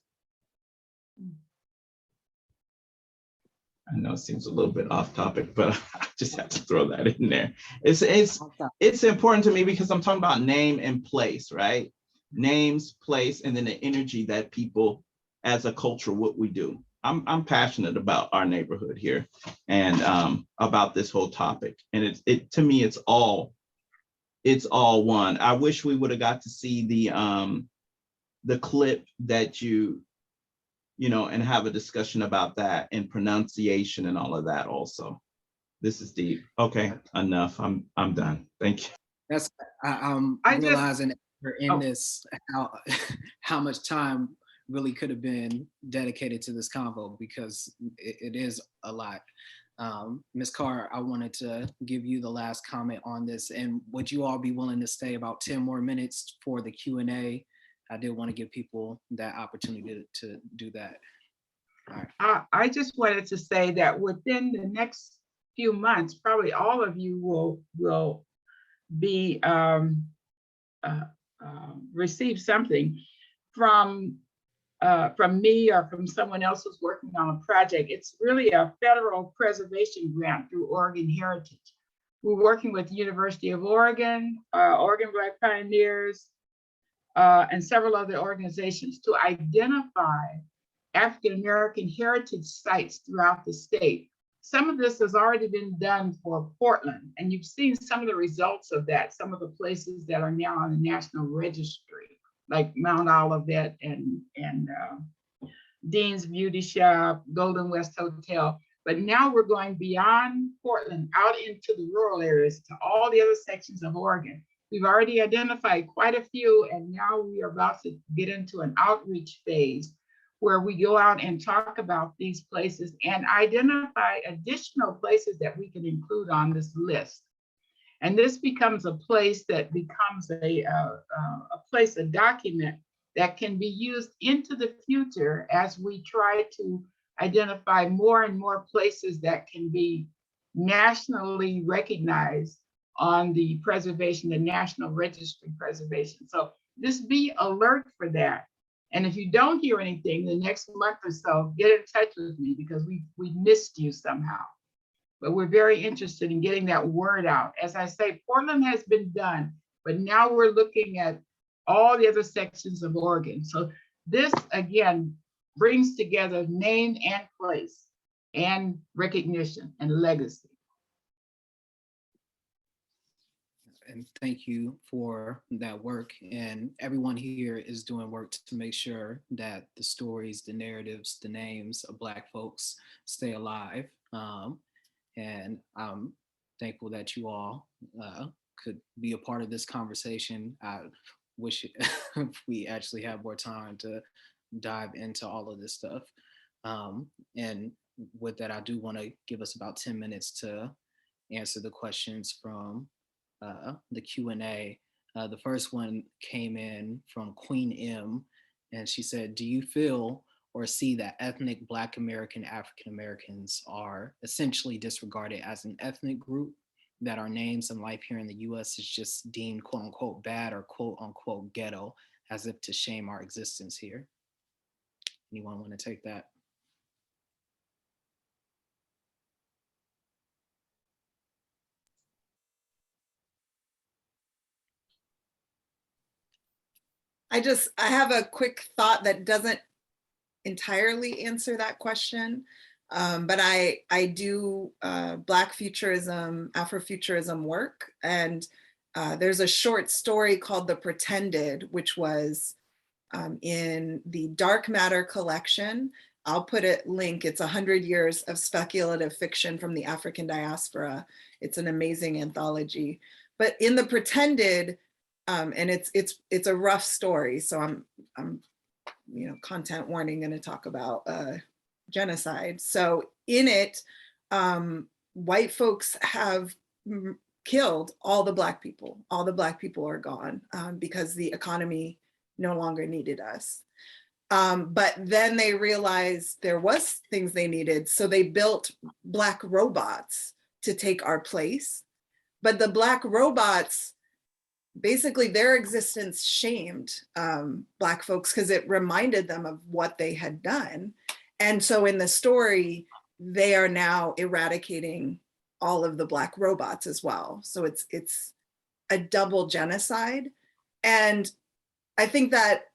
I know it seems a little bit off topic, but I just have to throw that in there. It's important to me because I'm talking about name and place, right? Names, place, and then the energy that people as a culture, what we do. I'm passionate about our neighborhood here and about this whole topic. And to me, it's all one. I wish we would have got to see the clip that you know, and have a discussion about that and pronunciation and all of that also. This is deep. Okay, enough. I'm done. Thank you. That's I'm realizing we're in this how much time really could have been dedicated to this convo because it is a lot. Ms. Carr, I wanted to give you the last comment on this, and would you all be willing to stay about 10 more minutes for the Q&A? I did want to give people that opportunity to do that. All right. I just wanted to say that within the next few months, probably all of you will be receive something from me or from someone else who's working on a project. It's really a federal preservation grant through Oregon Heritage. We're working with the University of Oregon, Oregon Black Pioneers, and several other organizations to identify African-American heritage sites throughout the state. Some of this has already been done for Portland, and you've seen some of the results of that, some of the places that are now on the National Registry, like Mount Olivet and Dean's Beauty Shop, Golden West Hotel. But now we're going beyond Portland out into the rural areas to all the other sections of Oregon. We've already identified quite a few, and now we are about to get into an outreach phase where we go out and talk about these places and identify additional places that we can include on this list. And this becomes a place that becomes a place, a document that can be used into the future as we try to identify more and more places that can be nationally recognized on the preservation, the National Registry preservation. So just be alert for that. And if you don't hear anything the next month or so, get in touch with me because we missed you somehow. But we're very interested in getting that word out. As I say, Portland has been done, but now we're looking at all the other sections of Oregon. So this, again, brings together name and place and recognition and legacy. And thank you for that work. And everyone here is doing work to make sure that the stories, the narratives, the names of Black folks stay alive. And I'm thankful that you all could be a part of this conversation. I wish we actually had more time to dive into all of this stuff. And with that, I do want to give us about 10 minutes to answer the questions from the Q&A. The first one came in from Queen M, and she said, do you feel or see that ethnic Black American African Americans are essentially disregarded as an ethnic group, that our names and life here in the US is just deemed quote unquote bad or quote unquote ghetto, as if to shame our existence here? Anyone want to take that? I have a quick thought that doesn't entirely answer that question, but I do Black futurism, Afrofuturism work, and there's a short story called The Pretended, which was in the Dark Matter collection. I'll put a link. It's 100 years of speculative fiction from the African diaspora. It's an amazing anthology. But in The Pretended, and it's a rough story, so I'm content warning, going to talk about genocide. So in it, white folks have killed all the Black people. All the Black people are gone because the economy no longer needed us. But then they realized there was things they needed, so they built Black robots to take our place. But the Black robots basically their existence shamed Black folks because it reminded them of what they had done. And so in the story, they are now eradicating all of the Black robots as well. So it's a double genocide. And I think that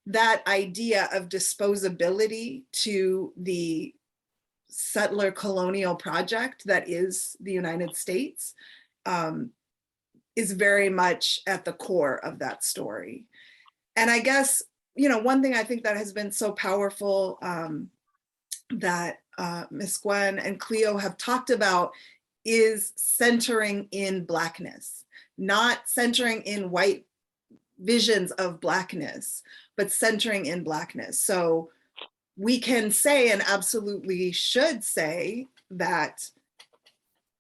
that idea of disposability to the settler colonial project that is the United States is very much at the core of that story. And I guess, you know, one thing I think that has been so powerful that Ms. Gwen and Cleo have talked about is centering in Blackness, not centering in white visions of Blackness, but centering in Blackness. So we can say, and absolutely should say, that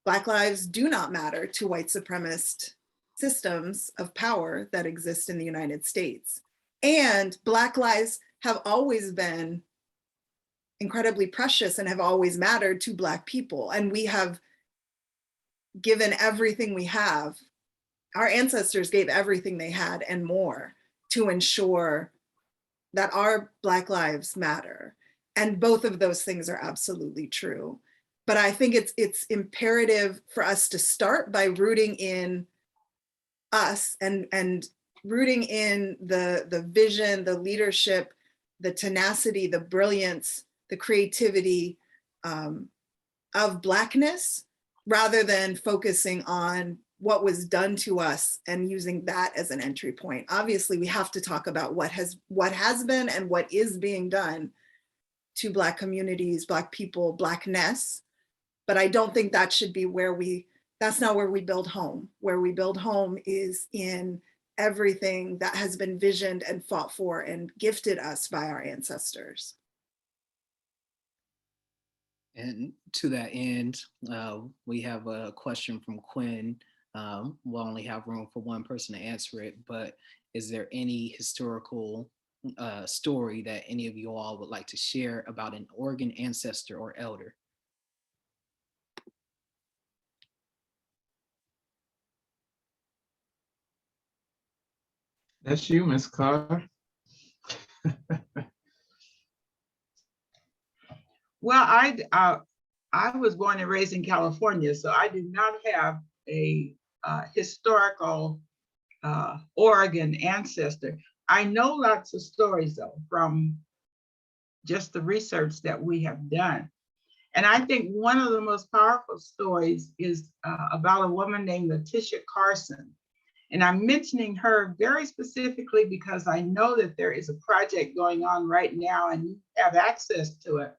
Black lives do not matter to white supremacist systems of power that exist in the United States. And Black lives have always been incredibly precious and have always mattered to Black people. And we have given everything we have. Our ancestors gave everything they had and more to ensure that our Black lives matter. And both of those things are absolutely true. But I think it's imperative for us to start by rooting in us and rooting in the vision, the leadership, the tenacity, the brilliance, the creativity of Blackness, rather than focusing on what was done to us and using that as an entry point. Obviously, we have to talk about what has been and what is being done to Black communities, Black people, Blackness. But I don't think that should be that's not where we build home. Where we build home is in everything that has been visioned and fought for and gifted us by our ancestors. And to that end, we have a question from Quinn. We'll only have room for one person to answer it, but is there any historical story that any of you all would like to share about an Oregon ancestor or elder? That's you, Ms. Carr. Well, I was born and raised in California, so I do not have a historical Oregon ancestor. I know lots of stories though from just the research that we have done. And I think one of the most powerful stories is about a woman named Letitia Carson. And I'm mentioning her very specifically because I know that there is a project going on right now and you have access to it.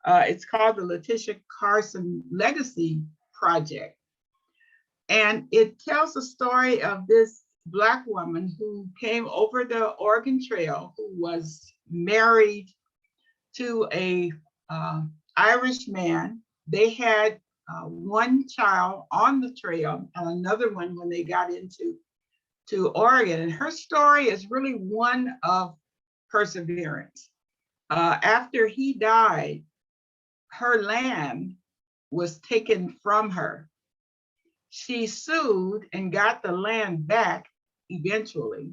It's called the Letitia Carson Legacy Project. And it tells the story of this Black woman who came over the Oregon Trail, who was married to a Irish man. They had one child on the trail and another one when they got into Oregon. And her story is really one of perseverance. After he died, her land was taken from her. She sued and got the land back eventually.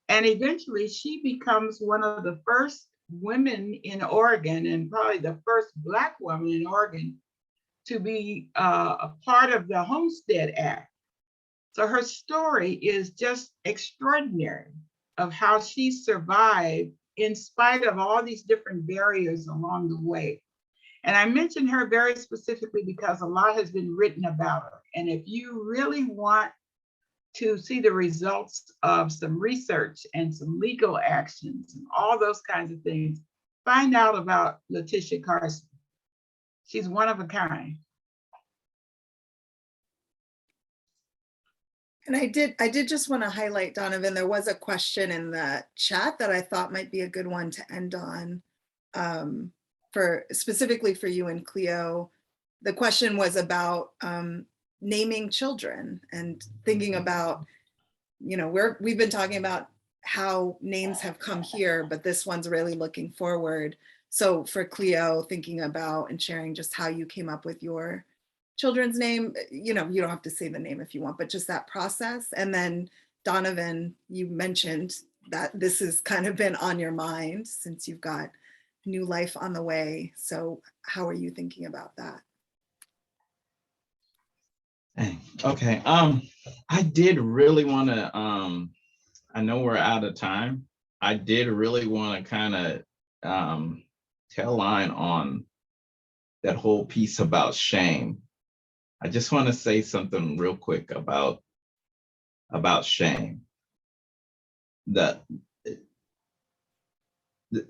And eventually she becomes one of the first women in Oregon and probably the first Black woman in Oregon to be a part of the Homestead Act. So her story is just extraordinary of how she survived in spite of all these different barriers along the way. And I mention her very specifically because a lot has been written about her. And if you really want to see the results of some research and some legal actions and all those kinds of things, find out about Letitia Carson. She's one of a kind. And I did just want to highlight, Donovan, there was a question in the chat that I thought might be a good one to end on, specifically for you and Cleo. The question was about naming children and thinking about, you know, we've been talking about how names have come here, but this one's really looking forward. So for Cleo, thinking about and sharing just how you came up with your children's name, you know, you don't have to say the name if you want, but just that process. And then Donovan, you mentioned that this has kind of been on your mind since you've got new life on the way. So how are you thinking about that? Dang. Okay. I did really want to, I know we're out of time. I did really want to kind of tail line on that whole piece about shame. I just want to say something real quick about shame. The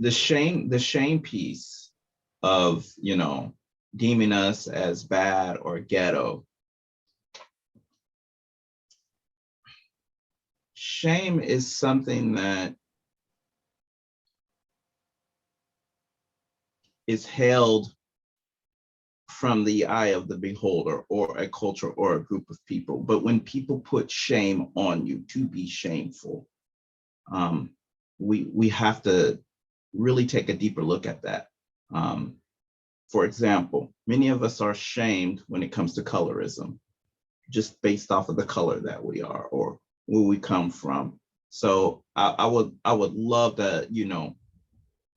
shame piece of, you know, deeming us as bad or ghetto. Shame is something that is held from the eye of the beholder or a culture or a group of people. But when people put shame on you to be shameful, we have to really take a deeper look at that. For example, many of us are shamed when it comes to colorism, just based off of the color that we are or where we come from. So I would love to, you know,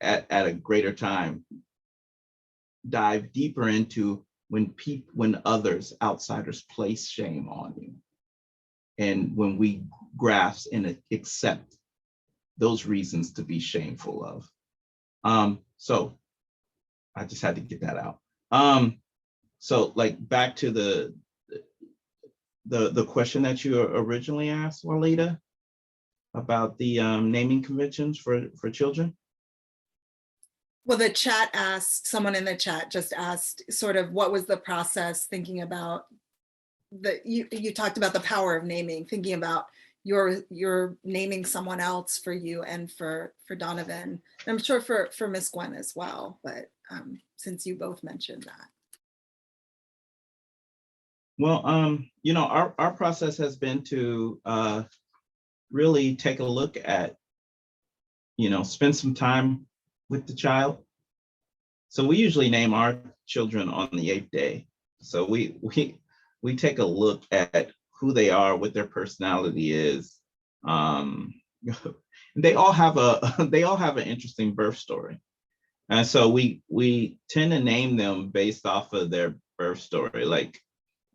at a greater time, dive deeper into when others, outsiders, place shame on you, and when we grasp and accept those reasons to be shameful of. So I just had to get that out. So like back to the question that you originally asked, Walidah, about the naming conventions for children. Well, the chat asked, someone in the chat just asked sort of what was the process thinking about you talked about the power of naming, thinking about you're naming someone else for you and for Donovan. I'm sure for Miss Gwen as well, but since you both mentioned that. Well, you know, our process has been to really take a look at, you know, spend some time with the child. So we usually name our children on the 8th day. So we take a look at who they are, what their personality is. They all have an interesting birth story. And so we tend to name them based off of their birth story. Like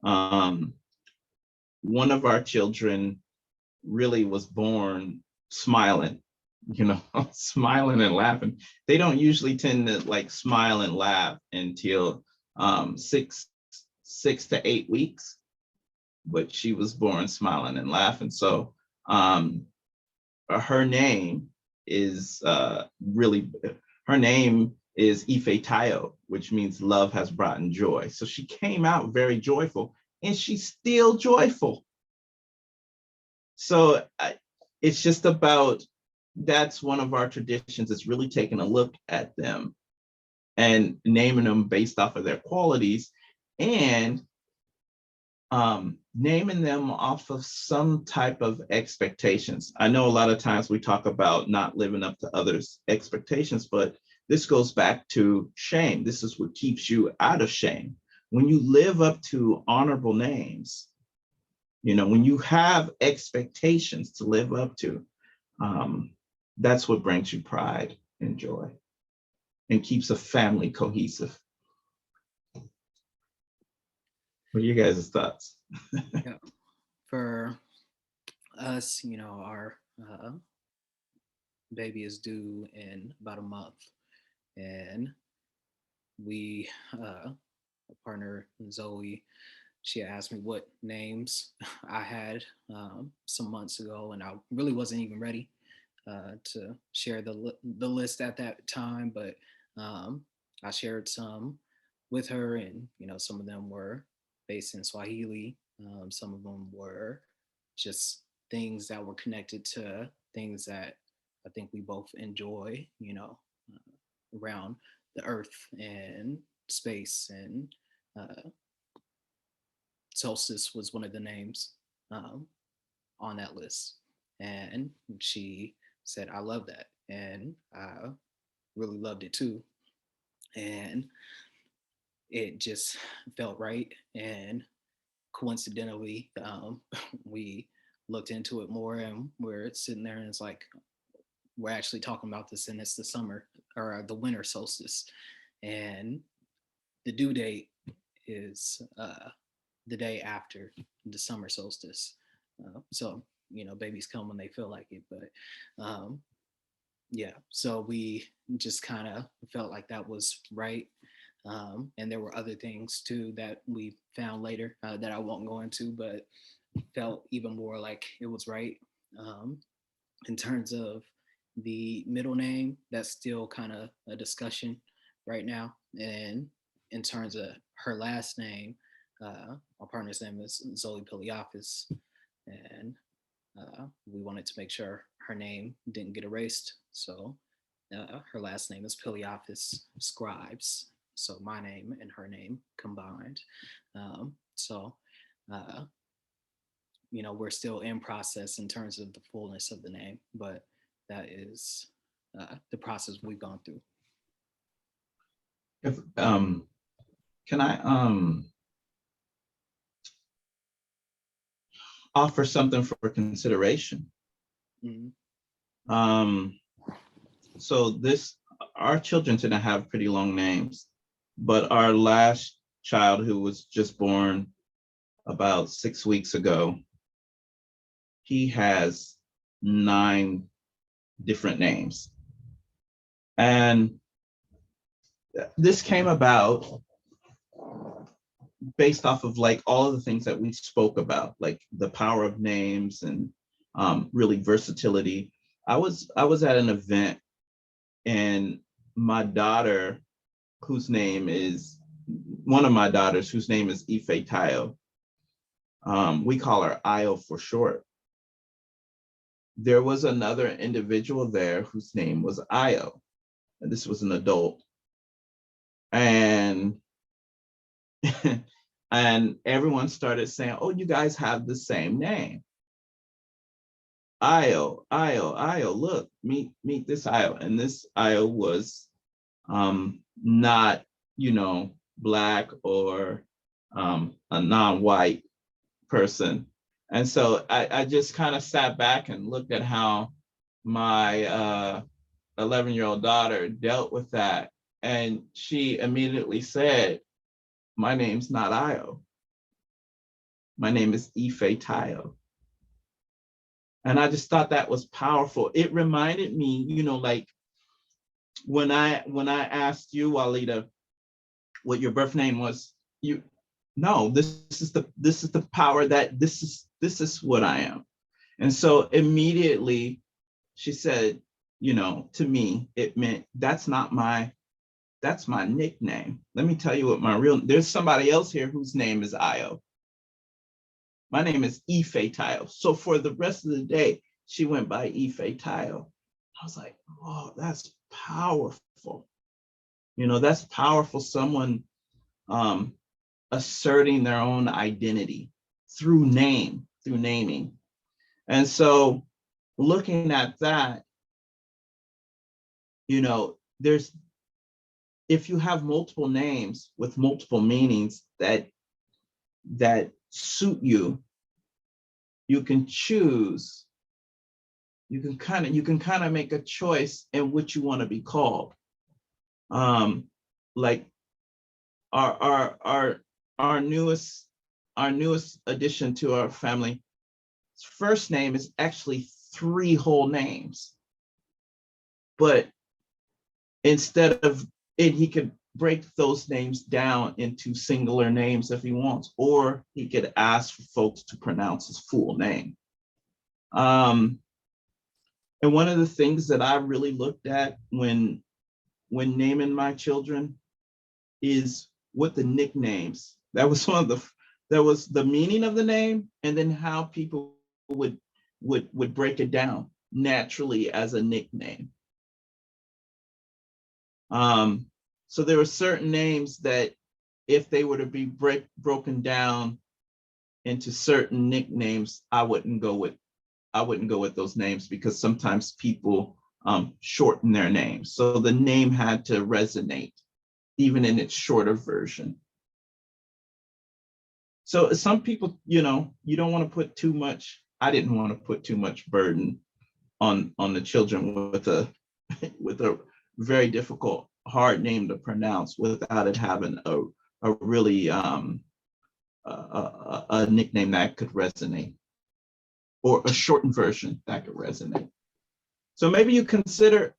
one of our children really was born smiling, you know, smiling and laughing. They don't usually tend to like smile and laugh until 6 to 8 weeks, but she was born smiling and laughing. So her name is her name is Ife Tayo, which means love has brought in joy. So she came out very joyful, and she's still joyful. So it's just about, that's one of our traditions, is really taking a look at them and naming them based off of their qualities, and naming them off of some type of expectations. I know a lot of times we talk about not living up to others' expectations, but this goes back to shame. This is what keeps you out of shame. When you live up to honorable names, you know, when you have expectations to live up to, that's what brings you pride and joy and keeps a family cohesive. What are you guys' thoughts? Yeah. For us, you know, our baby is due in about a month, and we, a partner, Zoe, she asked me what names I had some months ago, and I really wasn't even ready to share the list at that time, but I shared some with her, and you know, some of them were based in Swahili, some of them were just things that were connected to things that I think we both enjoy, you know, around the earth and space, and solstice was one of the names on that list. And she said, I love that. And I really loved it too. And it just felt right. And coincidentally, we looked into it more, and we're sitting there and it's like, we're actually talking about this, and it's the summer or the winter solstice. And the due date is the day after the summer solstice. So, babies come when they feel like it. But yeah, so we just kind of felt like that was right. And there were other things too that we found later that I won't go into, but felt even more like it was right. In terms of the middle name, that's still kind of a discussion right now. And in terms of her last name, my partner's name is Zoe Piliafis, and we wanted to make sure her name didn't get erased. So her last name is Piliafis Scribes. So my name and her name combined. So we're still in process in terms of the fullness of the name, but that is the process we've gone through. If, can I offer something for consideration? Mm-hmm. So our children tend to have pretty long names, but our last child, who was just born about 6 weeks ago, he has 9 different names. And this came about based off of like all of the things that we spoke about, like the power of names and really versatility. I was at an event, and my daughter, one of my daughters, whose name is Ife Tayo, we call her Io for short. There was another individual there whose name was Io, and this was an adult. And and everyone started saying, "Oh, you guys have the same name. Io, look, meet this Io." And this Io was not, Black or a non-white person. And so I just kind of sat back and looked at how my 11-year-old daughter dealt with that. And she immediately said, "My name's not Io. My name is Ife Tayo." And I just thought that was powerful. It reminded me, like when I asked you, Walidah, what your birth name was, this is the power that this is what I am. And so immediately she said, to me, it meant that's my nickname. Let me tell you what there's somebody else here whose name is Io. My name is Ife Tayo. So for the rest of the day, she went by Ife Tayo. I was like, oh, that's powerful. That's powerful. Someone asserting their own identity through naming. And so looking at that, if you have multiple names with multiple meanings that suit you, you can choose. You can kind of make a choice in which you want to be called. Like our newest addition to our family, his first name is actually 3 whole names, but instead of it, he could break those names down into singular names if he wants, or he could ask for folks to pronounce his full name. And one of the things that I really looked at when naming my children is what the nicknames. That was the meaning of the name, and then how people would break it down naturally as a nickname. So there were certain names that if they were to be broken down into certain nicknames, I wouldn't go with those names, because sometimes people shorten their names. So the name had to resonate, even in its shorter version. So some people, you don't want to put too much I didn't want to put too much burden on the children with a with a very difficult, hard name to pronounce without it having a really a nickname that could resonate, or a shortened version that could resonate. So maybe you consider,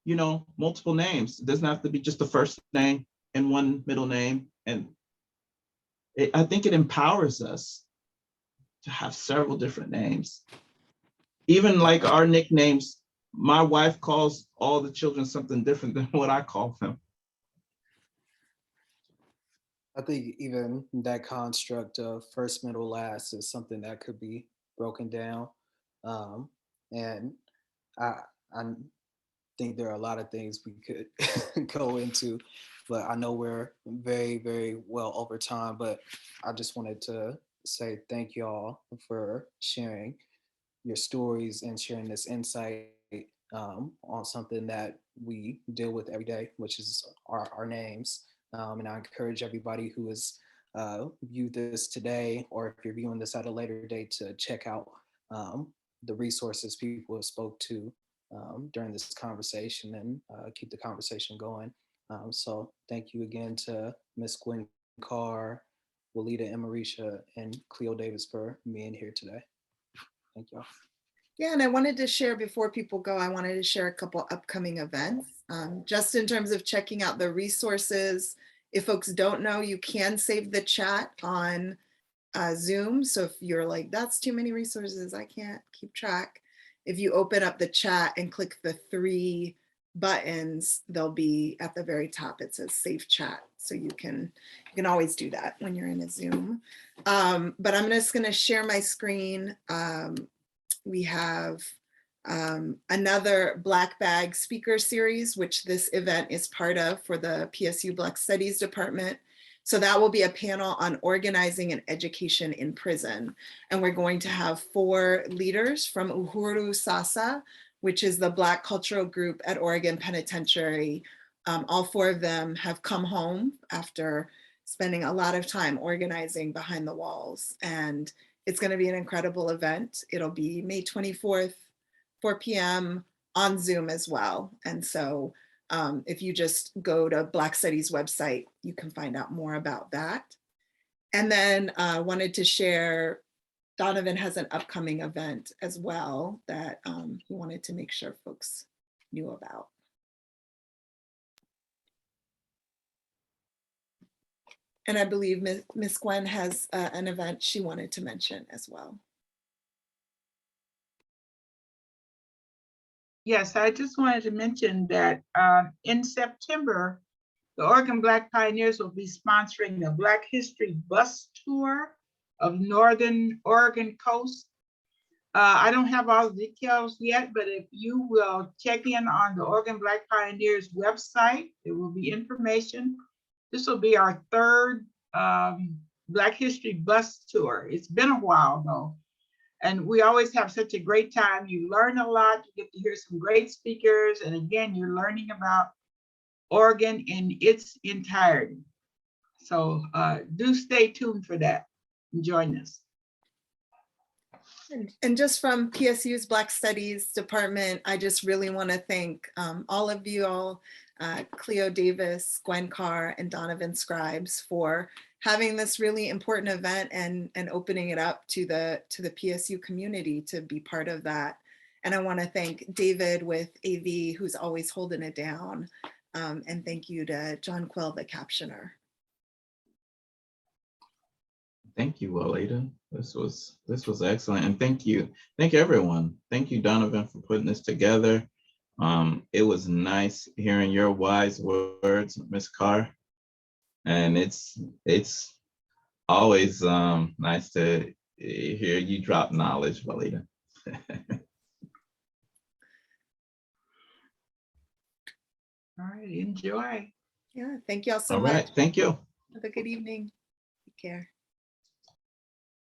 you know, multiple names. It doesn't have to be just the first name and one middle name. And I think it empowers us to have several different names. Even like our nicknames, my wife calls all the children something different than what I call them. I think even that construct of first, middle, last is something that could be broken down. And I think there are a lot of things we could go into, but I know we're very, very well over time, but I just wanted to say thank you all for sharing your stories and sharing this insight on something that we deal with every day, which is our names. And I encourage everybody who has viewed this today, or if you're viewing this at a later date, to check out the resources people have spoke to during this conversation, and keep the conversation going. So thank you again to Ms. Gwen Carr, Walidah Imarisha, and Cleo Davis for being here today. Thank you all. Yeah, and I wanted to share, before people go, I wanted to share a couple upcoming events, just in terms of checking out the resources. If folks don't know, you can save the chat on Zoom. So if you're like, that's too many resources, I can't keep track. If you open up the chat and click the 3 buttons, they'll be at the very top. It says save chat. So you can always do that when you're in a Zoom. But I'm just gonna share my screen. We have another Black Bag speaker series, which this event is part of for the PSU Black Studies Department. So that will be a panel on organizing and education in prison. And we're going to have 4 leaders from Uhuru Sasa, which is the Black cultural group at Oregon Penitentiary. All 4 of them have come home after spending a lot of time organizing behind the walls. And it's going to be an incredible event. It'll be May 24th, 4 p.m. on Zoom as well. And so if you just go to Black Studies website, you can find out more about that. And then I wanted to share, Donovan has an upcoming event as well that he wanted to make sure folks knew about. And I believe Miss Gwen has an event she wanted to mention as well. Yes, I just wanted to mention that in September, the Oregon Black Pioneers will be sponsoring a Black History bus tour of Northern Oregon coast. I don't have all the details yet, but if you will check in on the Oregon Black Pioneers website, there will be information. This will be our 3rd Black History bus tour. It's been a while though. And we always have such a great time. You learn a lot, you get to hear some great speakers. And again, you're learning about Oregon in its entirety. So do stay tuned for that and join us. And just from PSU's Black Studies Department, I just really want to thank all of you all, Cleo Davis, Gwen Carr, and Donovan Scribes, for having this really important event and opening it up to the PSU community to be part of that. And I want to thank David with AV, who's always holding it down. And thank you to John Quill, the captioner. Thank you, Walidah. This was excellent, and thank you everyone. Thank you, Donovan, for putting this together. It was nice hearing your wise words, Ms. Carr, and it's always nice to hear you drop knowledge, Walidah. All right, enjoy. Yeah, thank you all so All much. right, thank you. Have a good evening. Take care.